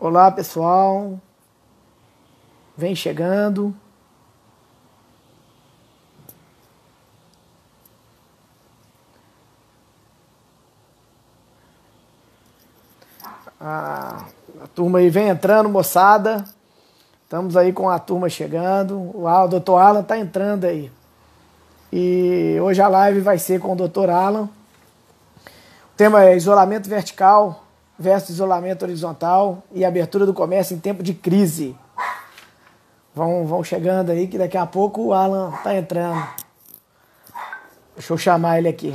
Olá, pessoal. Vem chegando. A turma aí vem entrando, moçada. Estamos aí com a turma chegando. O doutor Alan tá entrando aí. E hoje a live vai ser com o doutor Alan. O tema é isolamento vertical versus isolamento horizontal e abertura do comércio em tempo de crise. Vão chegando aí que daqui a pouco o Alan tá entrando. Deixa eu chamar ele aqui.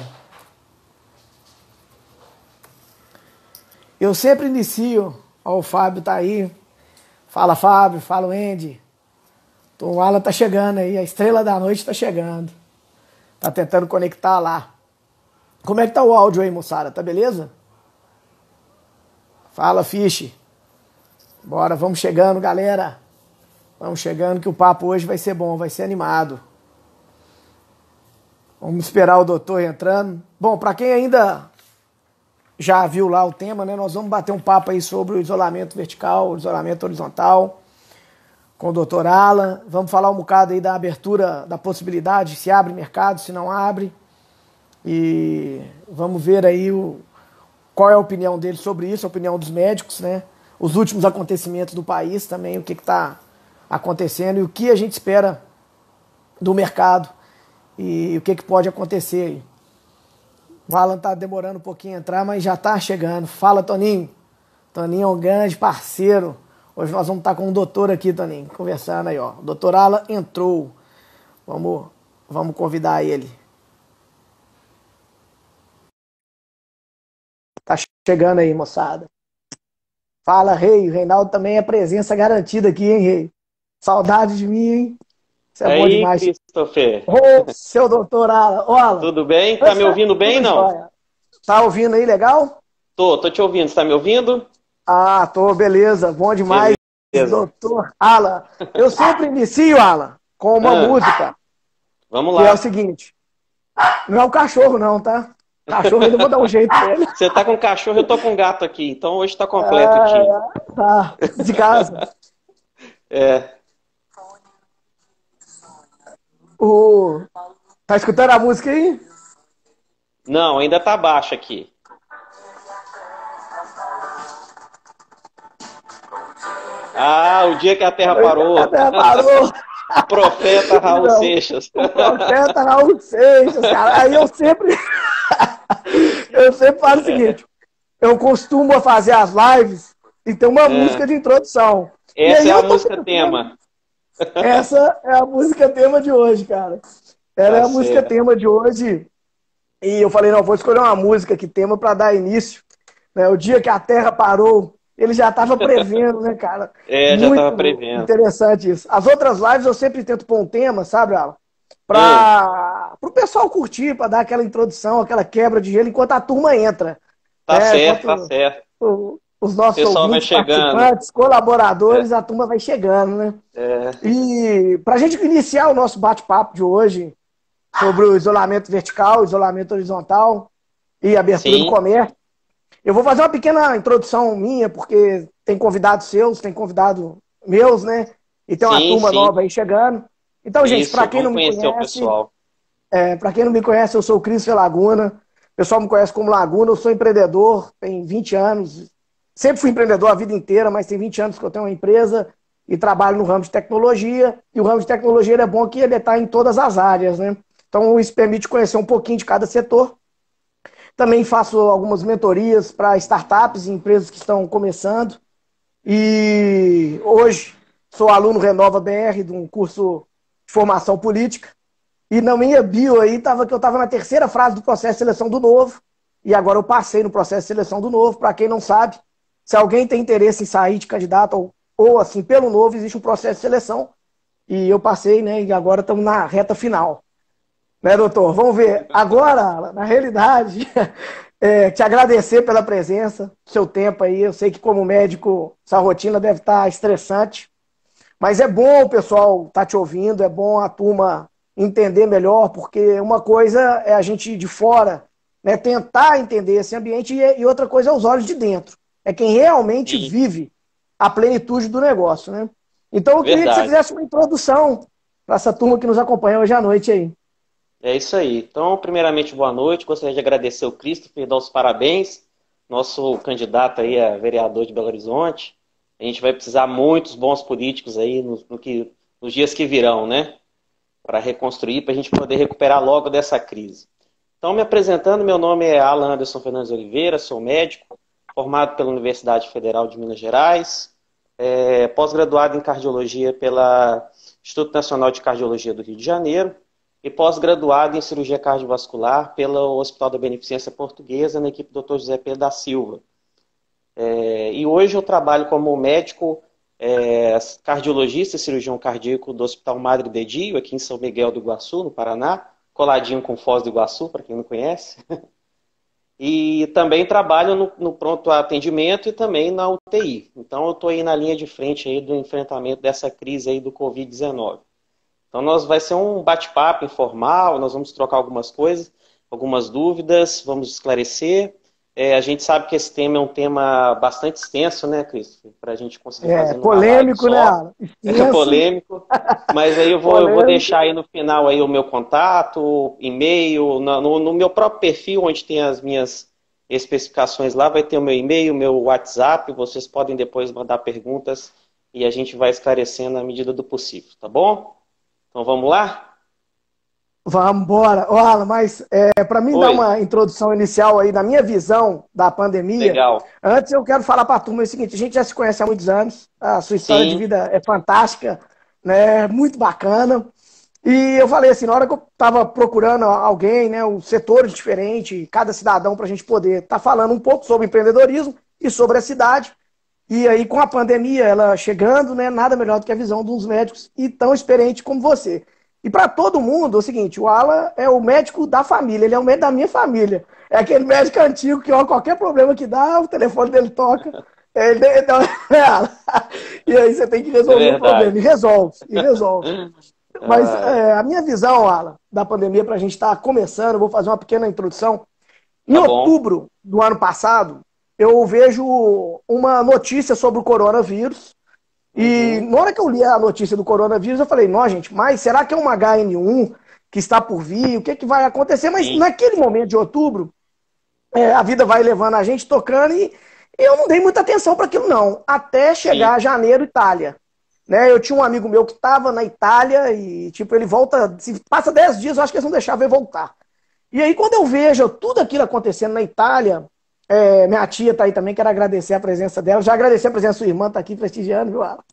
Eu sempre inicio, ó, o Fábio tá aí. Fala, Fábio, fala o Andy. O Alan tá chegando aí, a estrela da noite tá chegando. Tá tentando conectar lá. Como é que tá o áudio aí, moçada? Tá beleza? Fala, Fiche. Bora, vamos chegando, galera. Vamos chegando que o papo hoje vai ser bom, vai ser animado. Vamos esperar o doutor entrando. Bom, para quem ainda já viu lá o tema, né? Nós vamos bater um papo aí sobre o isolamento vertical, o isolamento horizontal, com o doutor Alan. Vamos falar um bocado aí da abertura, da possibilidade, se abre mercado, se não abre. E vamos ver aí qual é a opinião dele sobre isso, a opinião dos médicos, né? Os últimos acontecimentos do país também, o que está acontecendo e o que a gente espera do mercado e o que pode acontecer aí. O Alan tá demorando um pouquinho a entrar, mas já tá chegando. Fala, Toninho. Toninho é um grande parceiro. Hoje nós vamos estar com um doutor aqui, Toninho, conversando aí, ó. O doutor Alan entrou. Vamos convidar ele. Tá chegando aí, moçada. Fala, Rei. O Reinaldo também é presença garantida aqui, hein, Rei? Saudade de mim, hein? Isso é bom Aí, demais. Christopher, Ô, seu doutor Alan. Ô, Alan. tudo bem? Tá me ouvindo bem, Tudo não? jóia. Tá ouvindo aí, legal? Tô te ouvindo. Você tá me ouvindo? Ah, tô, beleza. Bom demais, Beleza. doutor Alan. Eu sempre inicio, Alan, com uma Ah, música, vamos que é o lá. seguinte. Não é o cachorro, não, tá? Cachorro ainda vou dar um jeito nele. Você tá com cachorro, eu tô com gato aqui, então hoje tá completo o time. Tá, de casa. É, O... Tá escutando a música aí? não, ainda tá baixo aqui. Ah, o dia que a Terra parou. Até parou. Profeta Raul Não, Seixas. o profeta Raul Seixas, cara. Aí eu sempre, eu sempre falo o seguinte, eu costumo fazer as lives e tem uma É, música de introdução. E essa aí é a eu tô música pensando, tema. essa é a música tema de hoje, cara. Ela é Tá a música certo. tema de hoje. E eu falei, não, vou escolher uma música que tema para dar início. Né? O dia que a Terra parou, ele já estava prevendo, né, cara? É, já tava Muito prevendo. interessante isso. As outras lives eu sempre tento pôr um tema, sabe, Alan? Ah, Para o pessoal curtir, para dar aquela introdução, aquela quebra de gelo enquanto a turma entra. tá Né? certo, tá Enquanto certo. os O nossos pessoal vai ouvintes, chegando. participantes, colaboradores, É, a turma vai chegando, né? é. E para a gente iniciar o nosso bate-papo de hoje sobre o isolamento vertical, isolamento horizontal e abertura do Sim, comércio, eu vou fazer uma pequena introdução minha, porque tem convidados seus, tem convidado meus, né? E tem uma sim, turma sim. nova aí chegando. Então, gente, para Isso, quem não vamos me conhecer o conhece, pessoal. para quem não me conhece, eu sou o Christopher Laguna. O pessoal me conhece como Laguna, eu sou empreendedor, tem 20 anos. Sempre fui empreendedor a vida inteira, mas tem 20 anos que eu tenho uma empresa e trabalho no ramo de tecnologia. E o ramo de tecnologia é bom que ele está em todas as áreas, né? Então, isso permite conhecer um pouquinho de cada setor. Também faço algumas mentorias para startups e empresas que estão começando. E hoje sou aluno Renova BR de um curso de formação política. E na minha bio aí estava que eu estava na terceira fase do processo de seleção do novo. E agora eu passei no processo de seleção do novo. Para quem não sabe, se alguém tem interesse em sair de candidato ou assim, pelo novo, existe um processo de seleção. E eu passei, né? E agora estamos na reta final. Né, doutor? Vamos ver. Agora, na realidade, te agradecer pela presença, seu tempo aí. Eu sei que, como médico, essa rotina deve estar estressante, mas é bom o pessoal estar te ouvindo, é bom a turma entender melhor, porque uma coisa é a gente ir de fora, né, tentar entender esse ambiente, e outra coisa é os olhos de dentro. É quem realmente Sim, vive a plenitude do negócio, né? Então eu queria que você fizesse uma introdução para essa turma que nos acompanha hoje à noite aí. É isso aí. Então, primeiramente, boa noite. Gostaria de agradecer o Christopher e dar os parabéns. Nosso candidato aí a vereador de Belo Horizonte. A gente vai precisar de muitos bons políticos aí nos dias que virão, né? Para reconstruir, para a gente poder recuperar logo dessa crise. Então, me apresentando, meu nome é Alan Anderson Fernandes Oliveira, sou médico, formado pela Universidade Federal de Minas Gerais, pós-graduado em cardiologia pela Instituto Nacional de Cardiologia do Rio de Janeiro e pós-graduado em cirurgia cardiovascular pelo Hospital da Beneficência Portuguesa na equipe do Dr. José Pedro da Silva. E hoje eu trabalho como médico cardiologista e cirurgião cardíaco do Hospital Madre de Dio, aqui em São Miguel do Iguaçu, no Paraná, coladinho com Foz do Iguaçu, para quem não conhece. E também trabalho no pronto atendimento e também na UTI. Então eu estou aí na linha de frente aí do enfrentamento dessa crise aí do Covid-19. Então vai ser um bate-papo informal, nós vamos trocar algumas coisas, algumas dúvidas, vamos esclarecer. A gente sabe que esse tema é um tema bastante extenso, né, Christopher? Para a gente conseguir fazer numa polêmico, live né? É polêmico. Mas aí eu vou deixar aí no final aí o meu contato, e-mail, no meu próprio perfil, onde tem as minhas especificações lá, vai ter o meu e-mail, o meu WhatsApp, vocês podem depois mandar perguntas e a gente vai esclarecendo na medida do possível, tá bom? Então vamos lá? Vamos embora. Alan, mas para mim dar uma introdução inicial aí da minha visão da pandemia, legal. Antes eu quero falar para a turma o seguinte, a gente já se conhece há muitos anos, a sua história de vida é fantástica, né, muito bacana, e eu falei assim, na hora que eu estava procurando alguém, né, um setor diferente, cada cidadão para a gente poder estar falando um pouco sobre empreendedorismo e sobre a cidade, e aí com a pandemia ela chegando, né, nada melhor do que a visão de uns médicos e tão experiente como você. E para todo mundo, é o seguinte, o Alan é o médico da família, ele é o médico da minha família. É aquele médico antigo que, ó, qualquer problema que dá, o telefone dele toca. E aí você tem que resolver o problema. E resolve. Mas a minha visão, Alan, da pandemia, para a gente estar começando, eu vou fazer uma pequena introdução. Em outubro do ano passado, eu vejo uma notícia sobre o coronavírus. E na hora que eu li a notícia do coronavírus, eu falei, não, gente, mas será que é uma HN1 que está por vir? O que vai acontecer? Mas naquele momento de outubro, a vida vai levando a gente, tocando, e eu não dei muita atenção para aquilo, não. Até chegar janeiro, Itália. Né? Eu tinha um amigo meu que estava na Itália e, tipo, ele volta, se passa 10 dias, eu acho que eles não deixavam ele voltar. E aí, quando eu vejo tudo aquilo acontecendo na Itália, minha tia está aí também, quero agradecer a presença dela. Já agradeci a presença da sua irmã, está aqui prestigiando, viu, Alan?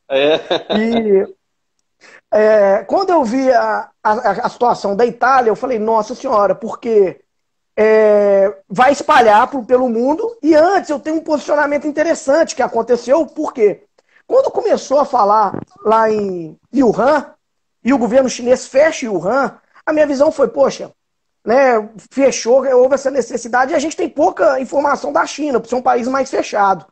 E quando eu vi a situação da Itália, eu falei, nossa senhora, porque vai espalhar pelo mundo. E antes eu tenho um posicionamento interessante que aconteceu, porque quando começou a falar lá em Wuhan, e o governo chinês fecha Wuhan, a minha visão foi, poxa, né, fechou, houve essa necessidade, e a gente tem pouca informação da China, por ser um país mais fechado.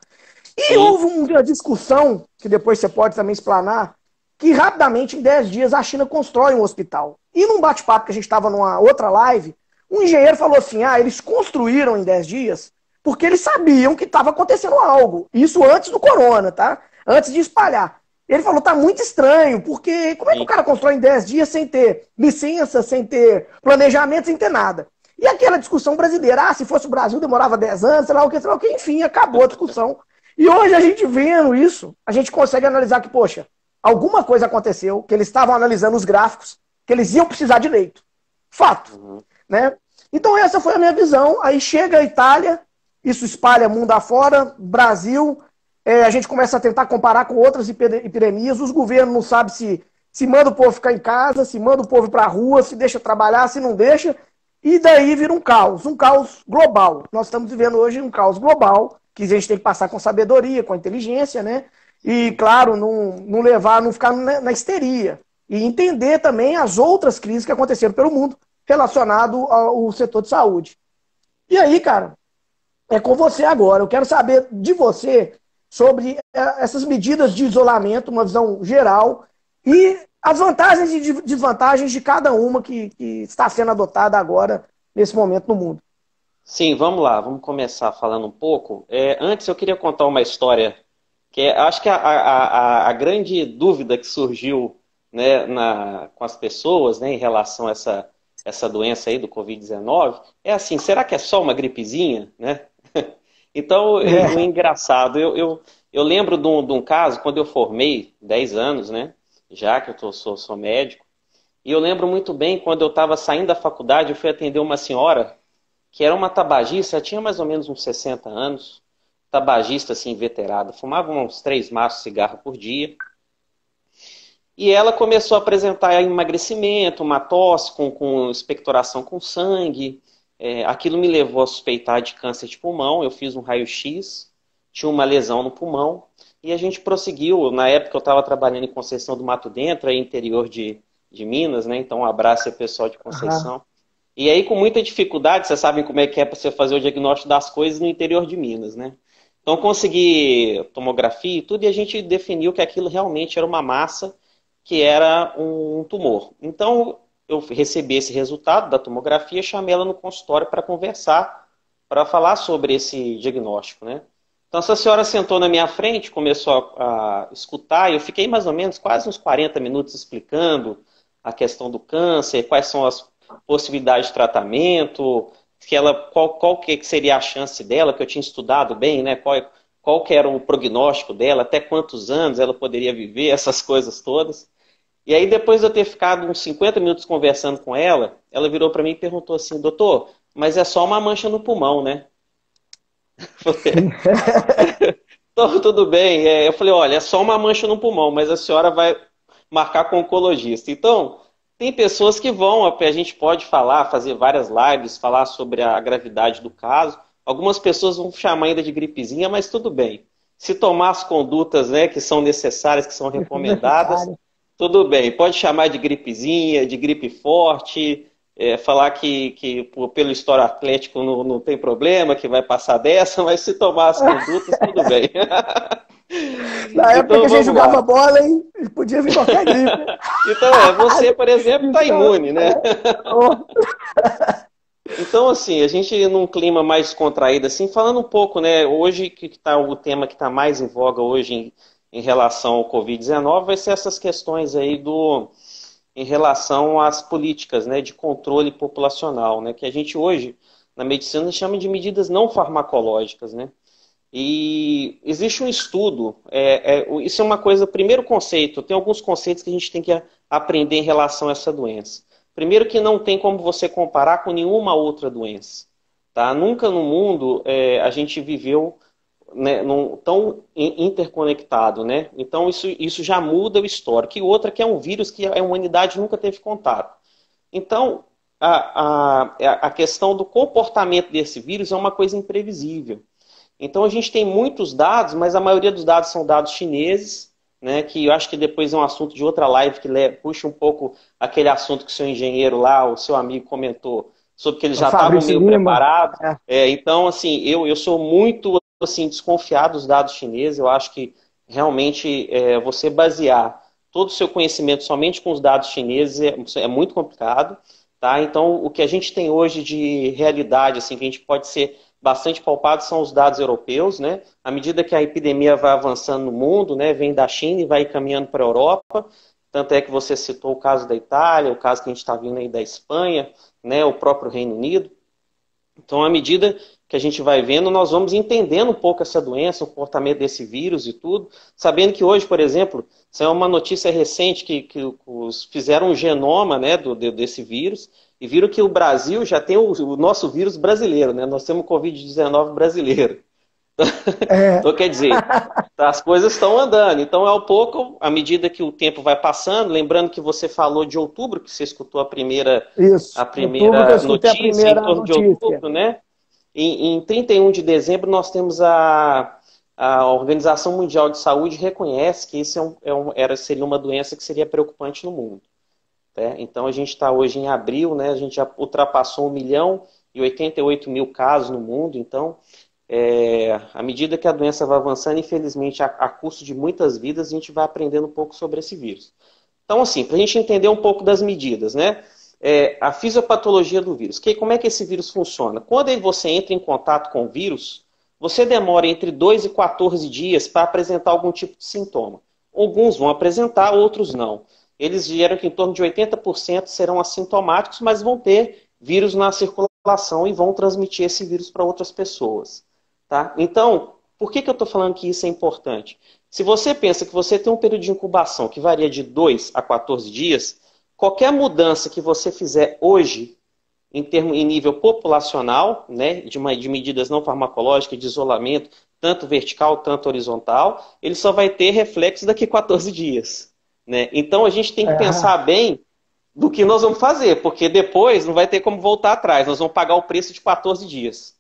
E houve uma discussão, que depois você pode também explanar, que rapidamente, em 10 dias, a China constrói um hospital. E num bate-papo que a gente estava numa outra live, um engenheiro falou assim, eles construíram em 10 dias porque eles sabiam que estava acontecendo algo. Isso antes do corona, tá? Antes de espalhar. Ele falou, tá muito estranho, porque como é que o cara constrói em 10 dias sem ter licença, sem ter planejamento, sem ter nada? E aquela discussão brasileira, se fosse o Brasil demorava 10 anos, sei lá o que, enfim, acabou a discussão. E hoje a gente vendo isso, a gente consegue analisar que, poxa, alguma coisa aconteceu, que eles estavam analisando os gráficos, que eles iam precisar de leito. Fato. Né? Então essa foi a minha visão. Aí chega a Itália, isso espalha mundo afora, Brasil... a gente começa a tentar comparar com outras epidemias, os governos não sabem se manda o povo ficar em casa, se manda o povo ir para a rua, se deixa trabalhar, se não deixa, e daí vira um caos global. Nós estamos vivendo hoje um caos global, que a gente tem que passar com sabedoria, com inteligência, né? E, claro, não ficar na histeria. E entender também as outras crises que aconteceram pelo mundo relacionado ao setor de saúde. E aí, cara, é com você agora. Eu quero saber de você sobre essas medidas de isolamento, uma visão geral, e as vantagens e desvantagens de cada uma que está sendo adotada agora, nesse momento no mundo. Sim, vamos lá, vamos começar falando um pouco. Antes eu queria contar uma história Acho que a grande dúvida que surgiu, né, com as pessoas, né, em relação a essa doença aí do Covid-19 é assim, será que é só uma gripezinha, né? Então, o engraçado, eu lembro de um caso, quando eu formei, 10 anos, né? Já que eu sou médico, e eu lembro muito bem, quando eu estava saindo da faculdade, eu fui atender uma senhora que era uma tabagista, tinha mais ou menos uns 60 anos, tabagista assim, veterada, fumava uns 3 maços de cigarro por dia, e ela começou a apresentar emagrecimento, uma tosse com expectoração com sangue. Aquilo me levou a suspeitar de câncer de pulmão. Eu fiz um raio-x, tinha uma lesão no pulmão. E a gente prosseguiu. Na época eu estava trabalhando em Conceição do Mato Dentro, aí interior de Minas, né? Então um abraço ao pessoal de Conceição. E aí com muita dificuldade, vocês sabem como é que é para você fazer o diagnóstico das coisas no interior de Minas, né? Então consegui tomografia e tudo, e a gente definiu que aquilo realmente era uma massa que era um tumor. Então, eu recebi esse resultado da tomografia, chamei ela no consultório para conversar, para falar sobre esse diagnóstico, né? Então, essa senhora sentou na minha frente, começou a escutar, e eu fiquei mais ou menos quase uns 40 minutos explicando a questão do câncer, quais são as possibilidades de tratamento, qual que seria a chance dela, que eu tinha estudado bem, né? Qual que era o prognóstico dela, até quantos anos ela poderia viver, essas coisas todas. E aí, depois de eu ter ficado uns 50 minutos conversando com ela, ela virou para mim e perguntou assim, doutor, mas é só uma mancha no pulmão, né? Então, tudo bem. Eu falei, olha, é só uma mancha no pulmão, mas a senhora vai marcar com o oncologista. Então, tem pessoas que vão, a gente pode falar, fazer várias lives, falar sobre a gravidade do caso. Algumas pessoas vão chamar ainda de gripezinha, mas tudo bem. Se tomar as condutas, né, que são necessárias, que são recomendadas, tudo bem. Pode chamar de gripezinha, de gripe forte, falar que pelo histórico atlético não tem problema, que vai passar dessa, mas se tomar as condutas, tudo bem. Na época então, que a gente jogava bola, hein, podia vir qualquer gripe. Então, você, por exemplo, está imune, né? Então, assim, a gente num clima mais contraído, assim, falando um pouco, né, hoje que está o tema que está mais em voga hoje em relação ao Covid-19 vai ser essas questões aí em relação às políticas, né, de controle populacional, né, que a gente hoje, na medicina, chama de medidas não farmacológicas, né? E existe um estudo, isso é uma coisa, primeiro conceito, tem alguns conceitos que a gente tem que aprender em relação a essa doença. Primeiro que não tem como você comparar com nenhuma outra doença. Tá? Nunca no mundo a gente viveu, né, tão interconectado. Né? Então isso já muda o histórico. E outra que é um vírus que a humanidade nunca teve contato. Então a questão do comportamento desse vírus é uma coisa imprevisível. Então a gente tem muitos dados, mas a maioria dos dados são dados chineses, né, que eu acho que depois é um assunto de outra live que puxa um pouco aquele assunto que o seu engenheiro lá, o seu amigo comentou, sobre que eles já estavam meio preparados. Então, assim, eu sou muito assim, desconfiado dos dados chineses. Eu acho que realmente você basear todo o seu conhecimento somente com os dados chineses é muito complicado. Tá? Então, o que a gente tem hoje de realidade, assim, que a gente pode ser bastante palpado são os dados europeus, né? À medida que a epidemia vai avançando no mundo, né, vem da China e vai caminhando para a Europa, tanto é que você citou o caso da Itália, o caso que a gente está vindo aí da Espanha, né, o próprio Reino Unido. Então, à medida que a gente vai vendo, nós vamos entendendo um pouco essa doença, o comportamento desse vírus e tudo, sabendo que hoje, por exemplo, isso é uma notícia recente que fizeram um genoma, né, desse vírus, e viram que o Brasil já tem o nosso vírus brasileiro, né? Nós temos o Covid-19 brasileiro. Então, quer dizer, as coisas estão andando. Então, ao pouco, à medida que o tempo vai passando, lembrando que você falou de outubro, que você escutou a primeira notícia, em torno de outubro, né? Em 31 de dezembro, nós temos a Organização Mundial de Saúde reconhece que isso seria uma doença que seria preocupante no mundo. Então, a gente está hoje em abril, né? A gente já ultrapassou 1.088.000 casos no mundo. Então, à medida que a doença vai avançando, infelizmente, a custo de muitas vidas, a gente vai aprendendo um pouco sobre esse vírus. Então, assim, para a gente entender um pouco das medidas, né? A fisiopatologia do vírus. Como é que esse vírus funciona? Quando você entra em contato com o vírus, você demora entre 2 e 14 dias para apresentar algum tipo de sintoma. Alguns vão apresentar, outros não. Eles geram que em torno de 80% serão assintomáticos, mas vão ter vírus na circulação e vão transmitir esse vírus para outras pessoas. Tá? Então, por que eu estou falando que isso é importante? Se você pensa que você tem um período de incubação que varia de 2 a 14 dias, qualquer mudança que você fizer hoje, em nível populacional, né, de medidas não farmacológicas, de isolamento, tanto vertical, tanto horizontal, ele só vai ter reflexo daqui a 14 dias. Né? Então a gente tem que pensar bem do que nós vamos fazer, porque depois não vai ter como voltar atrás, nós vamos pagar o preço de 14 dias.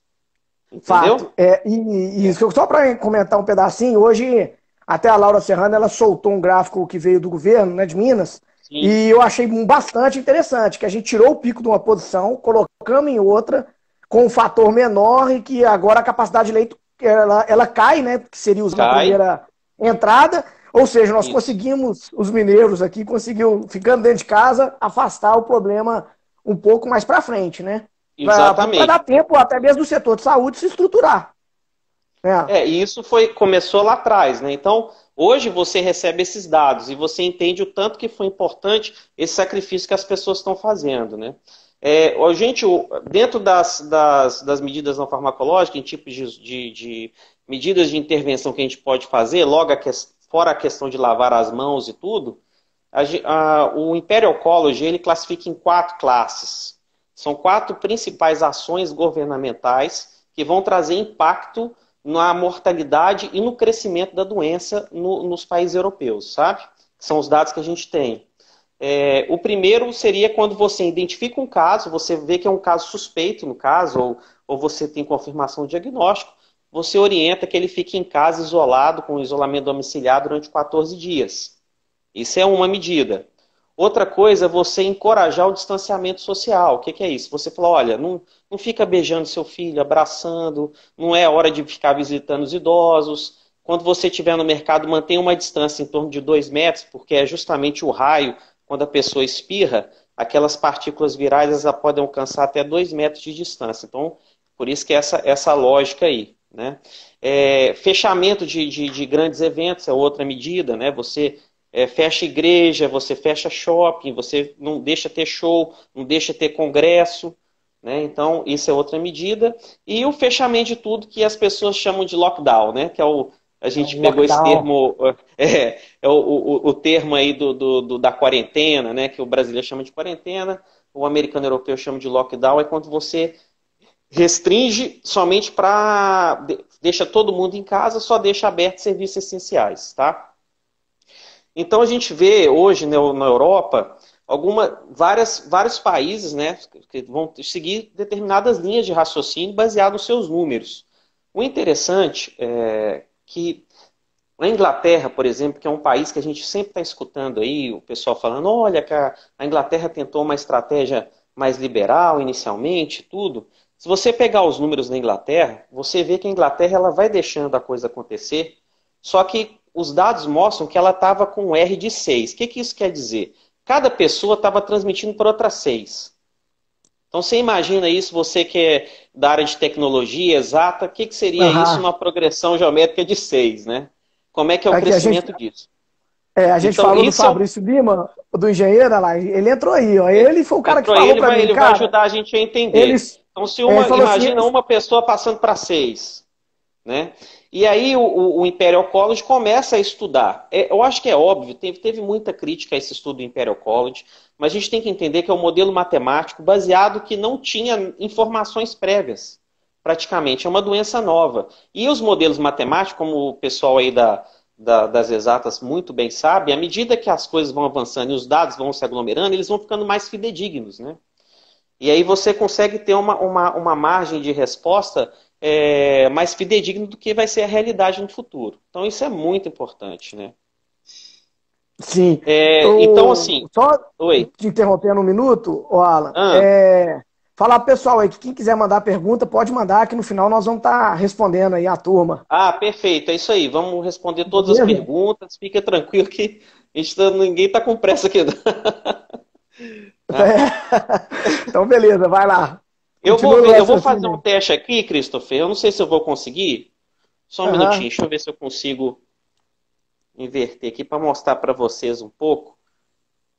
Entendeu? Fato. Só para comentar um pedacinho, hoje até a Laura Serrano ela soltou um gráfico que veio do governo, né, de Minas, Sim. E eu achei bastante interessante, que a gente tirou o pico de uma posição, colocamos em outra, com um fator menor e que agora a capacidade de leito ela cai, né? Que seria usando a primeira entrada. Ou seja, nós conseguimos, os mineiros aqui, conseguiu, ficando dentro de casa, afastar o problema um pouco mais para frente, né? Exatamente. Para dar tempo até mesmo do setor de saúde se estruturar. E isso começou lá atrás, né? Então, hoje você recebe esses dados e você entende o tanto que foi importante esse sacrifício que as pessoas estão fazendo, né? Dentro das medidas não farmacológicas, em tipos de medidas de intervenção que a gente pode fazer, fora a questão de lavar as mãos e tudo, o Imperial College ele classifica em 4 classes. São 4 principais ações governamentais que vão trazer impacto na mortalidade e no crescimento da doença nos países europeus, sabe? São os dados que a gente tem. O primeiro seria quando você identifica um caso, você vê que é um caso suspeito no caso, ou você tem confirmação de diagnóstico, você orienta que ele fique em casa isolado, com isolamento domiciliar durante 14 dias. Isso é uma medida. Outra coisa é você encorajar o distanciamento social. O que é isso? Você fala, olha, não fica beijando seu filho, abraçando, não é hora de ficar visitando os idosos. Quando você estiver no mercado, mantenha uma distância em torno de 2 metros, porque é justamente o raio, quando a pessoa espirra, aquelas partículas virais elas podem alcançar até 2 metros de distância. Então, por isso que essa lógica aí. Né? Fechamento de grandes eventos é outra medida, né? Você fecha igreja, você fecha shopping, você não deixa ter show, não deixa ter congresso, né? Então isso é outra medida. E o fechamento de tudo que as pessoas chamam de lockdown, né? Que a gente pegou esse termo, o termo aí da quarentena, né? Que o brasileiro chama de quarentena, o americano e o europeu chama de lockdown, é quando você restringe somente deixa todo mundo em casa, só deixa aberto serviços essenciais, Então a gente vê hoje na Europa vários países, né, que vão seguir determinadas linhas de raciocínio baseado nos seus números. O interessante é que na Inglaterra, por exemplo, que é um país que a gente sempre está escutando aí, o pessoal falando, olha, que a Inglaterra tentou uma estratégia mais liberal inicialmente, tudo. Se você pegar os números da Inglaterra, você vê que a Inglaterra ela vai deixando a coisa acontecer, só que os dados mostram que ela estava com um R de 6. O que isso quer dizer? Cada pessoa estava transmitindo para outras 6. Então você imagina isso, você que é da área de tecnologia exata, o que seria isso numa progressão geométrica de 6, né? Como é que é o crescimento disso? A gente falou do Fabrício Lima, do engenheiro, lá, ele entrou aí, ó. Ele foi o cara que falou para mim, ele vai ajudar a gente a entender. Então, imagina uma pessoa passando para 6, né? E aí o Imperial College começa a estudar. Eu acho que é óbvio, teve muita crítica a esse estudo do Imperial College, mas a gente tem que entender que é um modelo matemático baseado que não tinha informações prévias, praticamente. É uma doença nova. E os modelos matemáticos, como o pessoal aí das exatas muito bem sabe, à medida que as coisas vão avançando e os dados vão se aglomerando, eles vão ficando mais fidedignos, né? E aí você consegue ter uma margem de resposta mais fidedigna do que vai ser a realidade no futuro. Então isso é muito importante, né? Sim. Então, assim... Só te interrompendo um minuto, Alan. Falar pro pessoal aí que quem quiser mandar pergunta, pode mandar, que no final nós vamos estar respondendo aí a turma. Perfeito, é isso aí. Vamos responder todas as perguntas. Fica tranquilo que ninguém está com pressa aqui. Então, beleza, vai lá. Continua o eu vou fazer um raciocínio. teste aqui, Christopher. Eu não sei se eu vou conseguir. Só um minutinho, Aham. deixa eu ver se eu consigo inverter aqui para mostrar para vocês um pouco.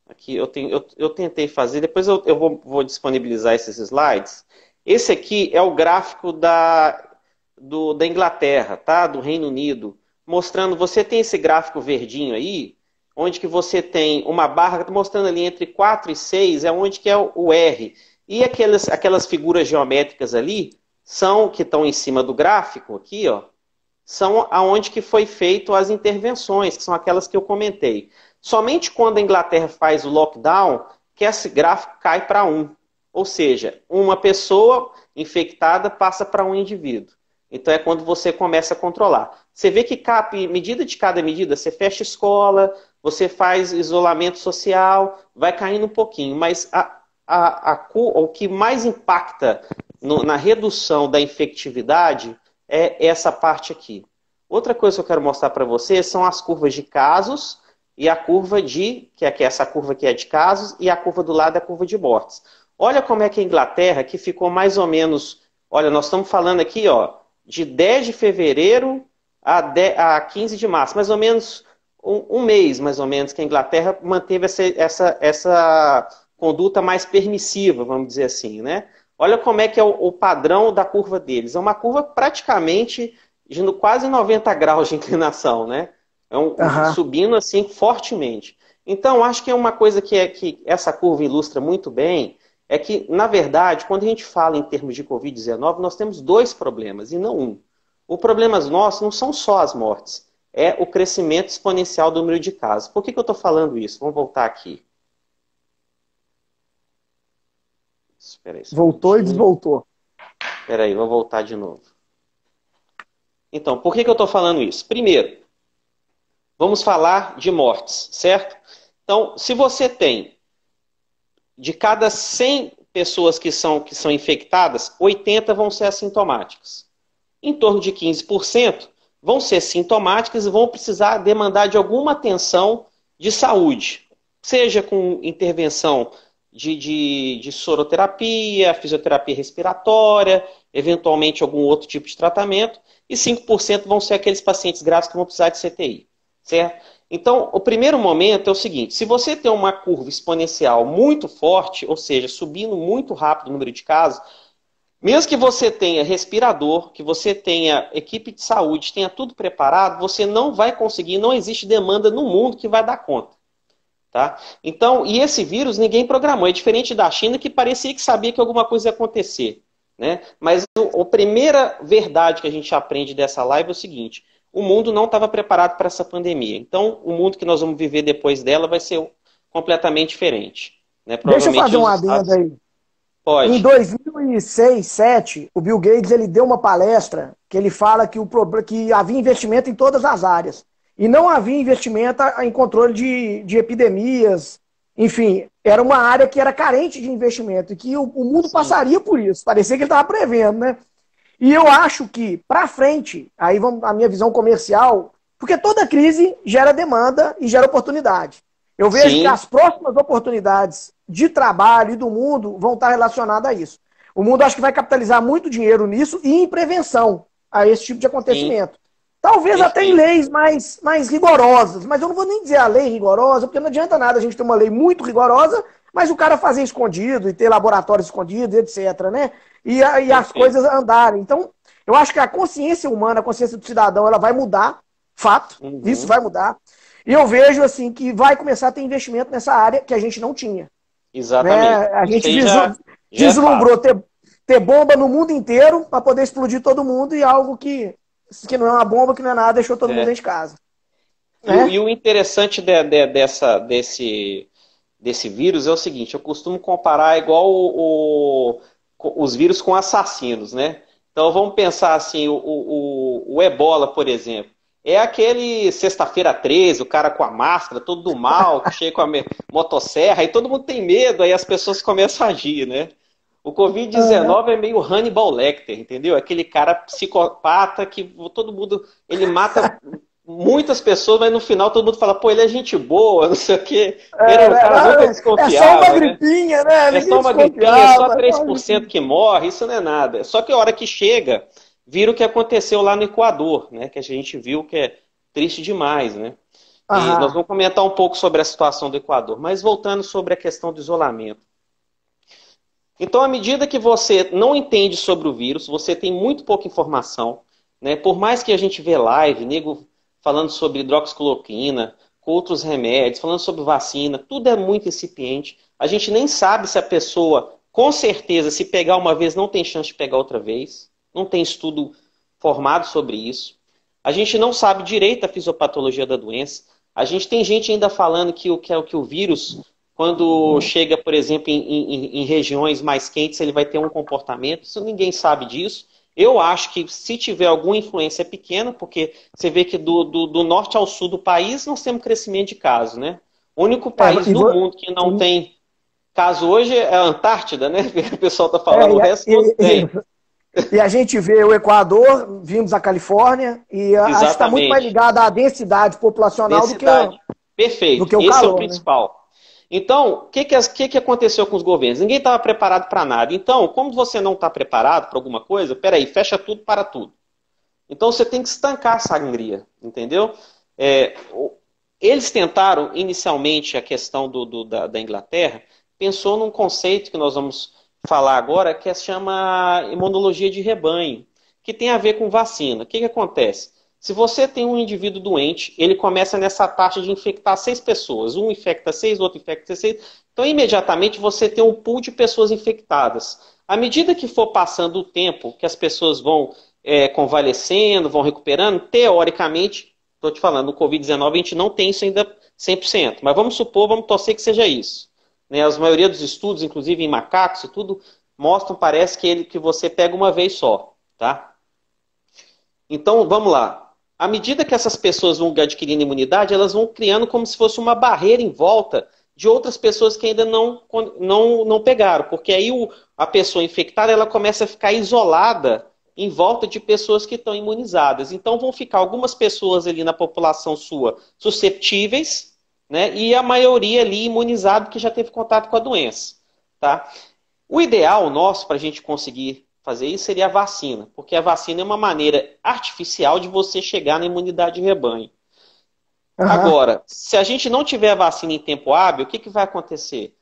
Aqui eu tentei fazer, depois vou disponibilizar esses slides. Esse aqui é o gráfico da Inglaterra, tá? Do Reino Unido. Mostrando, você tem esse gráfico verdinho aí, onde que você tem uma barra mostrando ali entre 4 e 6, é onde que é o R. E aquelas figuras geométricas ali, que estão em cima do gráfico, aqui, ó, são aonde que foi feito as intervenções, que são aquelas que eu comentei. Somente quando a Inglaterra faz o lockdown, que esse gráfico cai para 1. Ou seja, uma pessoa infectada passa para um indivíduo. Então é quando você começa a controlar. Você vê que medida de cada medida, você fecha escola, você faz isolamento social, vai caindo um pouquinho. Mas o que mais impacta na redução da infectividade é essa parte aqui. Outra coisa que eu quero mostrar para vocês são as curvas de casos e a curva que é essa curva que é de casos, e a curva do lado é a curva de mortes. Olha como é que a Inglaterra, que ficou mais ou menos... Olha, nós estamos falando aqui, ó, de 10 de fevereiro a 15 de março, mais ou menos um mês, mais ou menos, que a Inglaterra manteve essa conduta mais permissiva, vamos dizer assim, né? Olha como é que é o padrão da curva deles. É uma curva praticamente de quase 90 graus de inclinação, né? Aham. Subindo assim fortemente. Então, acho que é uma coisa que essa curva ilustra muito bem, é que, na verdade, quando a gente fala em termos de Covid-19, nós temos dois problemas, e não um. Os problemas nossos não são só as mortes, é o crescimento exponencial do número de casos. Por que eu estou falando isso? Vamos voltar aqui. Espera aí só um Voltou e minutinho. desvoltou. Espera aí, vou voltar de novo. Então, por que eu estou falando isso? Primeiro, vamos falar de mortes, certo? Então, se você tem de cada 100 pessoas que são infectadas, 80 vão ser assintomáticas. Em torno de 15% vão ser sintomáticas e vão precisar demandar de alguma atenção de saúde, seja com intervenção de soroterapia, fisioterapia respiratória, eventualmente algum outro tipo de tratamento, e 5% vão ser aqueles pacientes graves que vão precisar de CTI, certo? Então, o primeiro momento é o seguinte, se você tem uma curva exponencial muito forte, ou seja, subindo muito rápido o número de casos, mesmo que você tenha respirador, que você tenha equipe de saúde, tenha tudo preparado, você não vai conseguir, não existe demanda no mundo que vai dar conta. Tá? Então, e esse vírus ninguém programou, é diferente da China que parecia que sabia que alguma coisa ia acontecer. Né? Mas a primeira verdade que a gente aprende dessa live é o seguinte, o mundo não estava preparado para essa pandemia. Então, o mundo que nós vamos viver depois dela vai ser completamente diferente. Né? Deixa eu Provavelmente fazer um os adendo estados... aí. Em Pode. 2006, 2007, o Bill Gates ele deu uma palestra que ele fala que havia investimento em todas as áreas. E não havia investimento em controle de epidemias. Enfim, era uma área que era carente de investimento e que o mundo Sim, passaria por isso. Parecia que ele estava prevendo, né? E eu acho que, para frente, aí vamos a minha visão comercial, porque toda crise gera demanda e gera oportunidade. Eu vejo que sim, as próximas oportunidades de trabalho e do mundo vão estar relacionadas a isso. O mundo acho que vai capitalizar muito dinheiro nisso e em prevenção a esse tipo de sim, acontecimento. Talvez até em perfeito. leis mais rigorosas, mas eu não vou nem dizer a lei rigorosa, porque não adianta nada a gente ter uma lei muito rigorosa, mas o cara fazer escondido e ter laboratórios escondidos, etc., né? E as Perfeito. coisas andarem. Então, eu acho que a consciência humana, a consciência do cidadão, ela vai mudar, fato, isso Uhum. vai mudar. E eu vejo assim que vai começar a ter investimento nessa área que a gente não tinha. Exatamente. Né? A Isso gente aí já é vislumbrou fato. ter bomba no mundo inteiro para poder explodir todo mundo e algo que não é uma bomba, que não é nada, deixou todo mundo É. dentro de casa. E Né? o interessante desse vírus é o seguinte, eu costumo comparar igual os vírus com assassinos, né? Então vamos pensar assim, o Ebola, por exemplo. É aquele sexta-feira 13, o cara com a máscara, todo do mal, que chega com a motosserra, e todo mundo tem medo, aí as pessoas começam a agir, né? O Uhum. Covid-19 é meio Hannibal Lecter, entendeu? Aquele cara psicopata que todo mundo, ele mata muitas pessoas, mas no final todo mundo fala, pô, ele é gente boa, não sei o quê. Era um cara muito É só uma desconfiável, né? gripinha, né? É Ninguém só uma gripinha, é só desconfiava. 3% que morre, isso não é nada. Só que a hora que chega, vira o que aconteceu lá no Equador, né? Que a gente viu que é triste demais, né? E nós Aham. vamos comentar um pouco sobre a situação do Equador, mas voltando sobre a questão do isolamento. Então, à medida que você não entende sobre o vírus, você tem muito pouca informação, né? Por mais que a gente vê live, nego falando sobre hidroxicloroquina, com outros remédios, falando sobre vacina, tudo é muito incipiente. A gente nem sabe se a pessoa, com certeza, se pegar uma vez, não tem chance de pegar outra vez. Não tem estudo formado sobre isso. A gente não sabe direito a fisiopatologia da doença. A gente tem gente ainda falando que o vírus, quando chega, por exemplo, em regiões mais quentes, ele vai ter um comportamento. Isso ninguém sabe disso. Eu acho que se tiver alguma influência é pequena, porque você vê que do norte ao sul do país nós temos crescimento de casos, né? O único É, país do mundo que não tem caso hoje é a Antártida, né? O pessoal está falando, o resto não tem. e a gente vê o Equador, vimos a Califórnia, e acho que está muito mais Exatamente. ligado à densidade populacional do Densidade. do Perfeito. que o Esse é o calor, né? principal. Então, que aconteceu com os governos? Ninguém estava preparado para nada. Então, como você não está preparado para alguma coisa, peraí, fecha tudo para tudo. Então, você tem que estancar a sangria, entendeu? Eles tentaram, inicialmente, a questão da Inglaterra, pensou num conceito que nós vamos falar agora, que se chama imunologia de rebanho, que tem a ver com vacina. O que acontece? Se você tem um indivíduo doente, ele começa nessa taxa de infectar 6 pessoas. Um infecta 6, outro infecta 6. Então, imediatamente, você tem um pool de pessoas infectadas. À medida que for passando o tempo, que as pessoas vão convalescendo, vão recuperando, teoricamente, estou te falando, no Covid-19 a gente não tem isso ainda 100%. Mas vamos supor, vamos torcer que seja isso. Né? A maioria dos estudos, inclusive em macacos e tudo, mostram, parece que você pega uma vez só. Tá? Então, vamos lá. À medida que essas pessoas vão adquirindo imunidade, elas vão criando como se fosse uma barreira em volta de outras pessoas que ainda não pegaram. Porque aí a pessoa infectada ela começa a ficar isolada em volta de pessoas que estão imunizadas. Então vão ficar algumas pessoas ali na população sua susceptíveis, né? E a maioria ali imunizada que já teve contato com a doença. Tá? O ideal nosso para a gente conseguir fazer isso seria a vacina, porque a vacina é uma maneira artificial de você chegar na imunidade de rebanho. Aham. Agora, se a gente não tiver a vacina em tempo hábil, o que vai acontecer?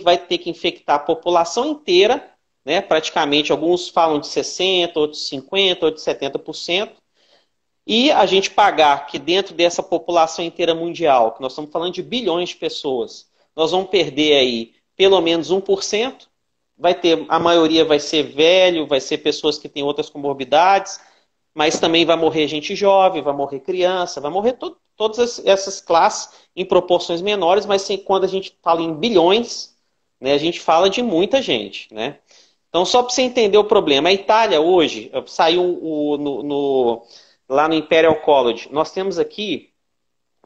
Vai ter que infectar a população inteira, né? Praticamente, alguns falam de 60%, outros de 50%, outros de 70%, e a gente pagar que dentro dessa população inteira mundial, que nós estamos falando de bilhões de pessoas, nós vamos perder aí pelo menos 1%, a maioria vai ser velho, vai ser pessoas que têm outras comorbidades, mas também vai morrer gente jovem, vai morrer criança, vai morrer todas essas classes em proporções menores, mas quando a gente fala em bilhões, né, a gente fala de muita gente. Né? Então, só para você entender o problema, a Itália hoje, saiu lá no Imperial College, nós temos aqui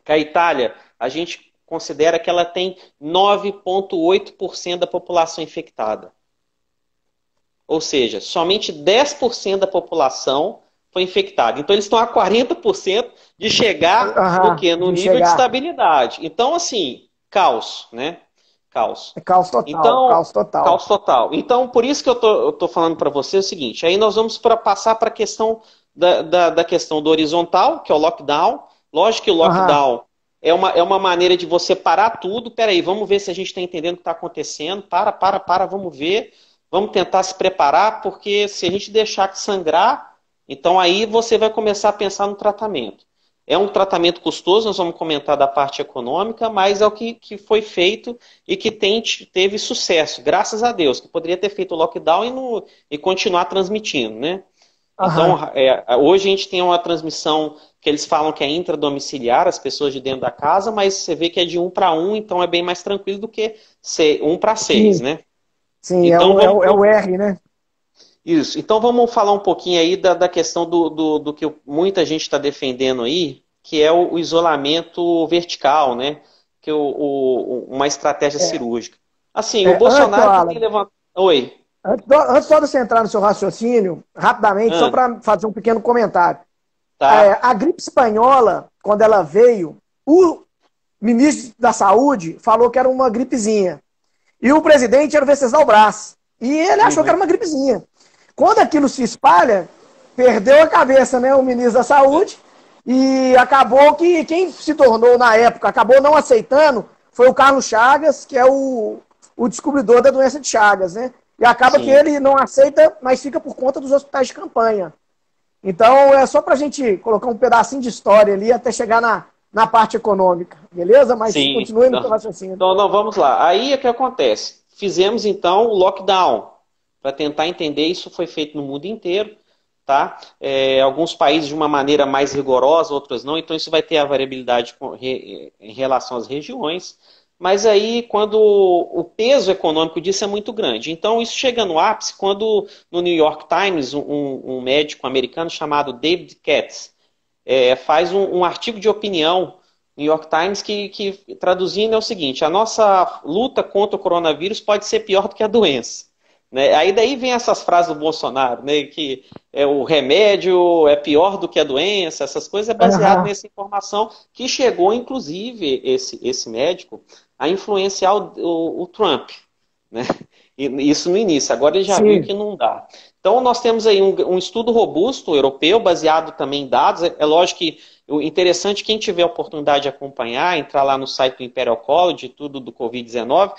que a Itália, a gente considera que ela tem 9,8% da população infectada. Ou seja, somente 10% da população foi infectada. Então, eles estão a 40% de chegar no quê? No De nível de chegar. estabilidade. Então, assim, caos, né? Caos. É caos total, Então, caos total. caos total. Então, por isso que eu tô falando para você o seguinte, aí nós vamos passar para a questão da questão do horizontal, que é o lockdown. Lógico que o Aham. lockdown é uma maneira de você parar tudo. Peraí, vamos ver se a gente está entendendo o que está acontecendo. Vamos ver. Vamos tentar se preparar, porque se a gente deixar sangrar, então aí você vai começar a pensar no tratamento. É um tratamento custoso, nós vamos comentar da parte econômica, mas é o que foi feito e que teve sucesso, graças a Deus, que poderia ter feito o lockdown e continuar transmitindo, né? Então, Aham. hoje a gente tem uma transmissão que eles falam que é intradomiciliar, as pessoas de dentro da casa, mas você vê que é de 1 para 1, então é bem mais tranquilo do que ser 1 para 6, Sim, né? sim, Então, é o R, né? isso. Então vamos falar um pouquinho aí da questão do que muita gente está defendendo aí, que é o isolamento vertical, né? Que uma estratégia É, cirúrgica. Assim, o antes, Bolsonaro que tem Alan, levantado. Oi. antes só de você entrar no seu raciocínio, rapidamente, só Ah, para fazer um pequeno comentário. tá? A gripe espanhola, quando ela veio, o ministro da Saúde falou que era uma gripezinha. E o presidente era o Venceslau Braz. E ele achou que era uma gripezinha. Quando aquilo se espalha, perdeu a cabeça, né, o ministro da Saúde, e acabou que quem se tornou, na época, acabou não aceitando, foi o Carlos Chagas, que é o descobridor da doença de Chagas, né? E acaba que ele não aceita, mas fica por conta dos hospitais de campanha. Então, é só para a gente colocar um pedacinho de história ali até chegar na parte econômica, beleza? Mas continue no raciocínio. Então, não, vamos lá. Aí é que acontece. Fizemos, então, o lockdown. Para tentar entender, isso foi feito no mundo inteiro. Tá? Alguns países de uma maneira mais rigorosa, outros não. Então, isso vai ter a variabilidade em relação às regiões. Mas aí, quando o peso econômico disso é muito grande. Então, isso chega no ápice quando, no New York Times, um médico americano chamado David Katz faz um artigo de opinião no New York Times que traduzindo, é o seguinte: a nossa luta contra o coronavírus pode ser pior do que a doença. Né? Aí daí vem essas frases do Bolsonaro, né, que o remédio é pior do que a doença, essas coisas, é baseado nessa informação que chegou, inclusive, esse médico, a influenciar o Trump. Né? Isso no início, agora ele já viu que não dá. Então nós temos aí um estudo robusto europeu, baseado também em dados. É lógico que o interessante, quem tiver a oportunidade de acompanhar, entrar lá no site do Imperial College, tudo do Covid-19,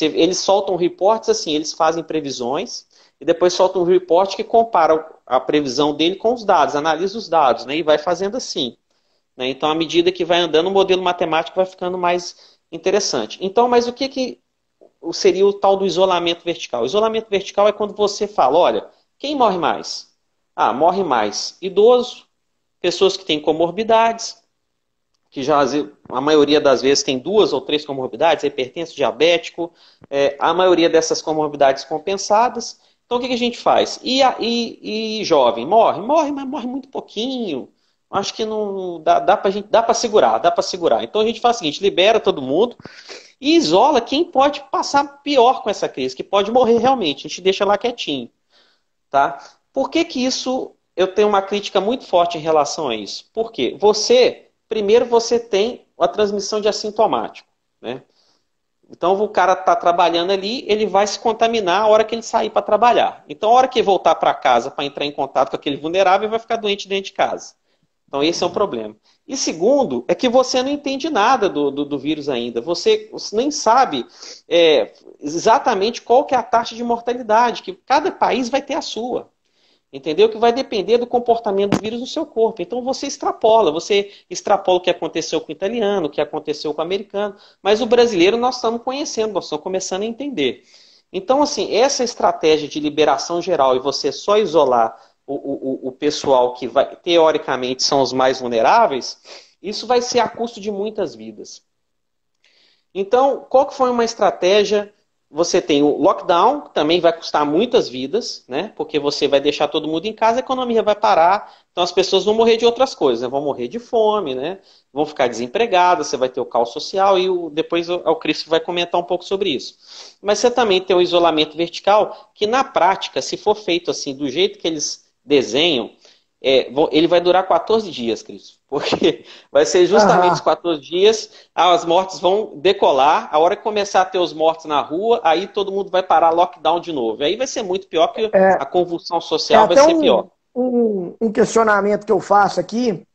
eles soltam reportes assim, eles fazem previsões e depois soltam um report que compara a previsão dele com os dados, analisa os dados, né, e vai fazendo assim. Né? Então, à medida que vai andando, o modelo matemático vai ficando mais interessante. Então, mas o que seria o tal do isolamento vertical? O isolamento vertical é quando você fala, olha, quem morre mais? Morre mais idoso, pessoas que têm comorbidades, que já a maioria das vezes tem 2 ou 3 comorbidades, hipertenso, diabético, a maioria dessas comorbidades compensadas. Então o que a gente faz? E jovem? Morre, mas morre muito pouquinho. Acho que não dá para segurar. Então a gente faz o seguinte, libera todo mundo e isola quem pode passar pior com essa crise, que pode morrer realmente. A gente deixa lá quietinho. Tá? Por que isso eu tenho uma crítica muito forte em relação a isso? Porque primeiro você tem a transmissão de assintomático. Né? Então o cara está trabalhando ali, ele vai se contaminar a hora que ele sair para trabalhar. Então a hora que ele voltar para casa para entrar em contato com aquele vulnerável, ele vai ficar doente dentro de casa. Então esse é um problema. E segundo, é que você não entende nada do vírus ainda. Você nem sabe exatamente qual que é a taxa de mortalidade, que cada país vai ter a sua. Entendeu? Que vai depender do comportamento do vírus no seu corpo. Então você extrapola o que aconteceu com o italiano, o que aconteceu com o americano, mas o brasileiro nós estamos conhecendo, nós estamos começando a entender. Então, assim, essa estratégia de liberação geral e você só isolar o pessoal que teoricamente são os mais vulneráveis, isso vai ser a custo de muitas vidas. Então, qual que foi uma estratégia? Você tem o lockdown, que também vai custar muitas vidas, né? Porque você vai deixar todo mundo em casa, a economia vai parar, então as pessoas vão morrer de outras coisas, né? Vão morrer de fome, né? Vão ficar desempregadas, você vai ter o caos social e depois o Cristo vai comentar um pouco sobre isso. Mas você também tem o isolamento vertical, que na prática, se for feito assim, do jeito que eles desenham, ele vai durar 14 dias, Cristo. Porque vai ser justamente os 14 dias, as mortes vão decolar, a hora que começar a ter os mortos na rua, aí todo mundo vai parar lockdown de novo. Aí vai ser muito pior, que a convulsão social vai ser pior. Um questionamento que eu faço aqui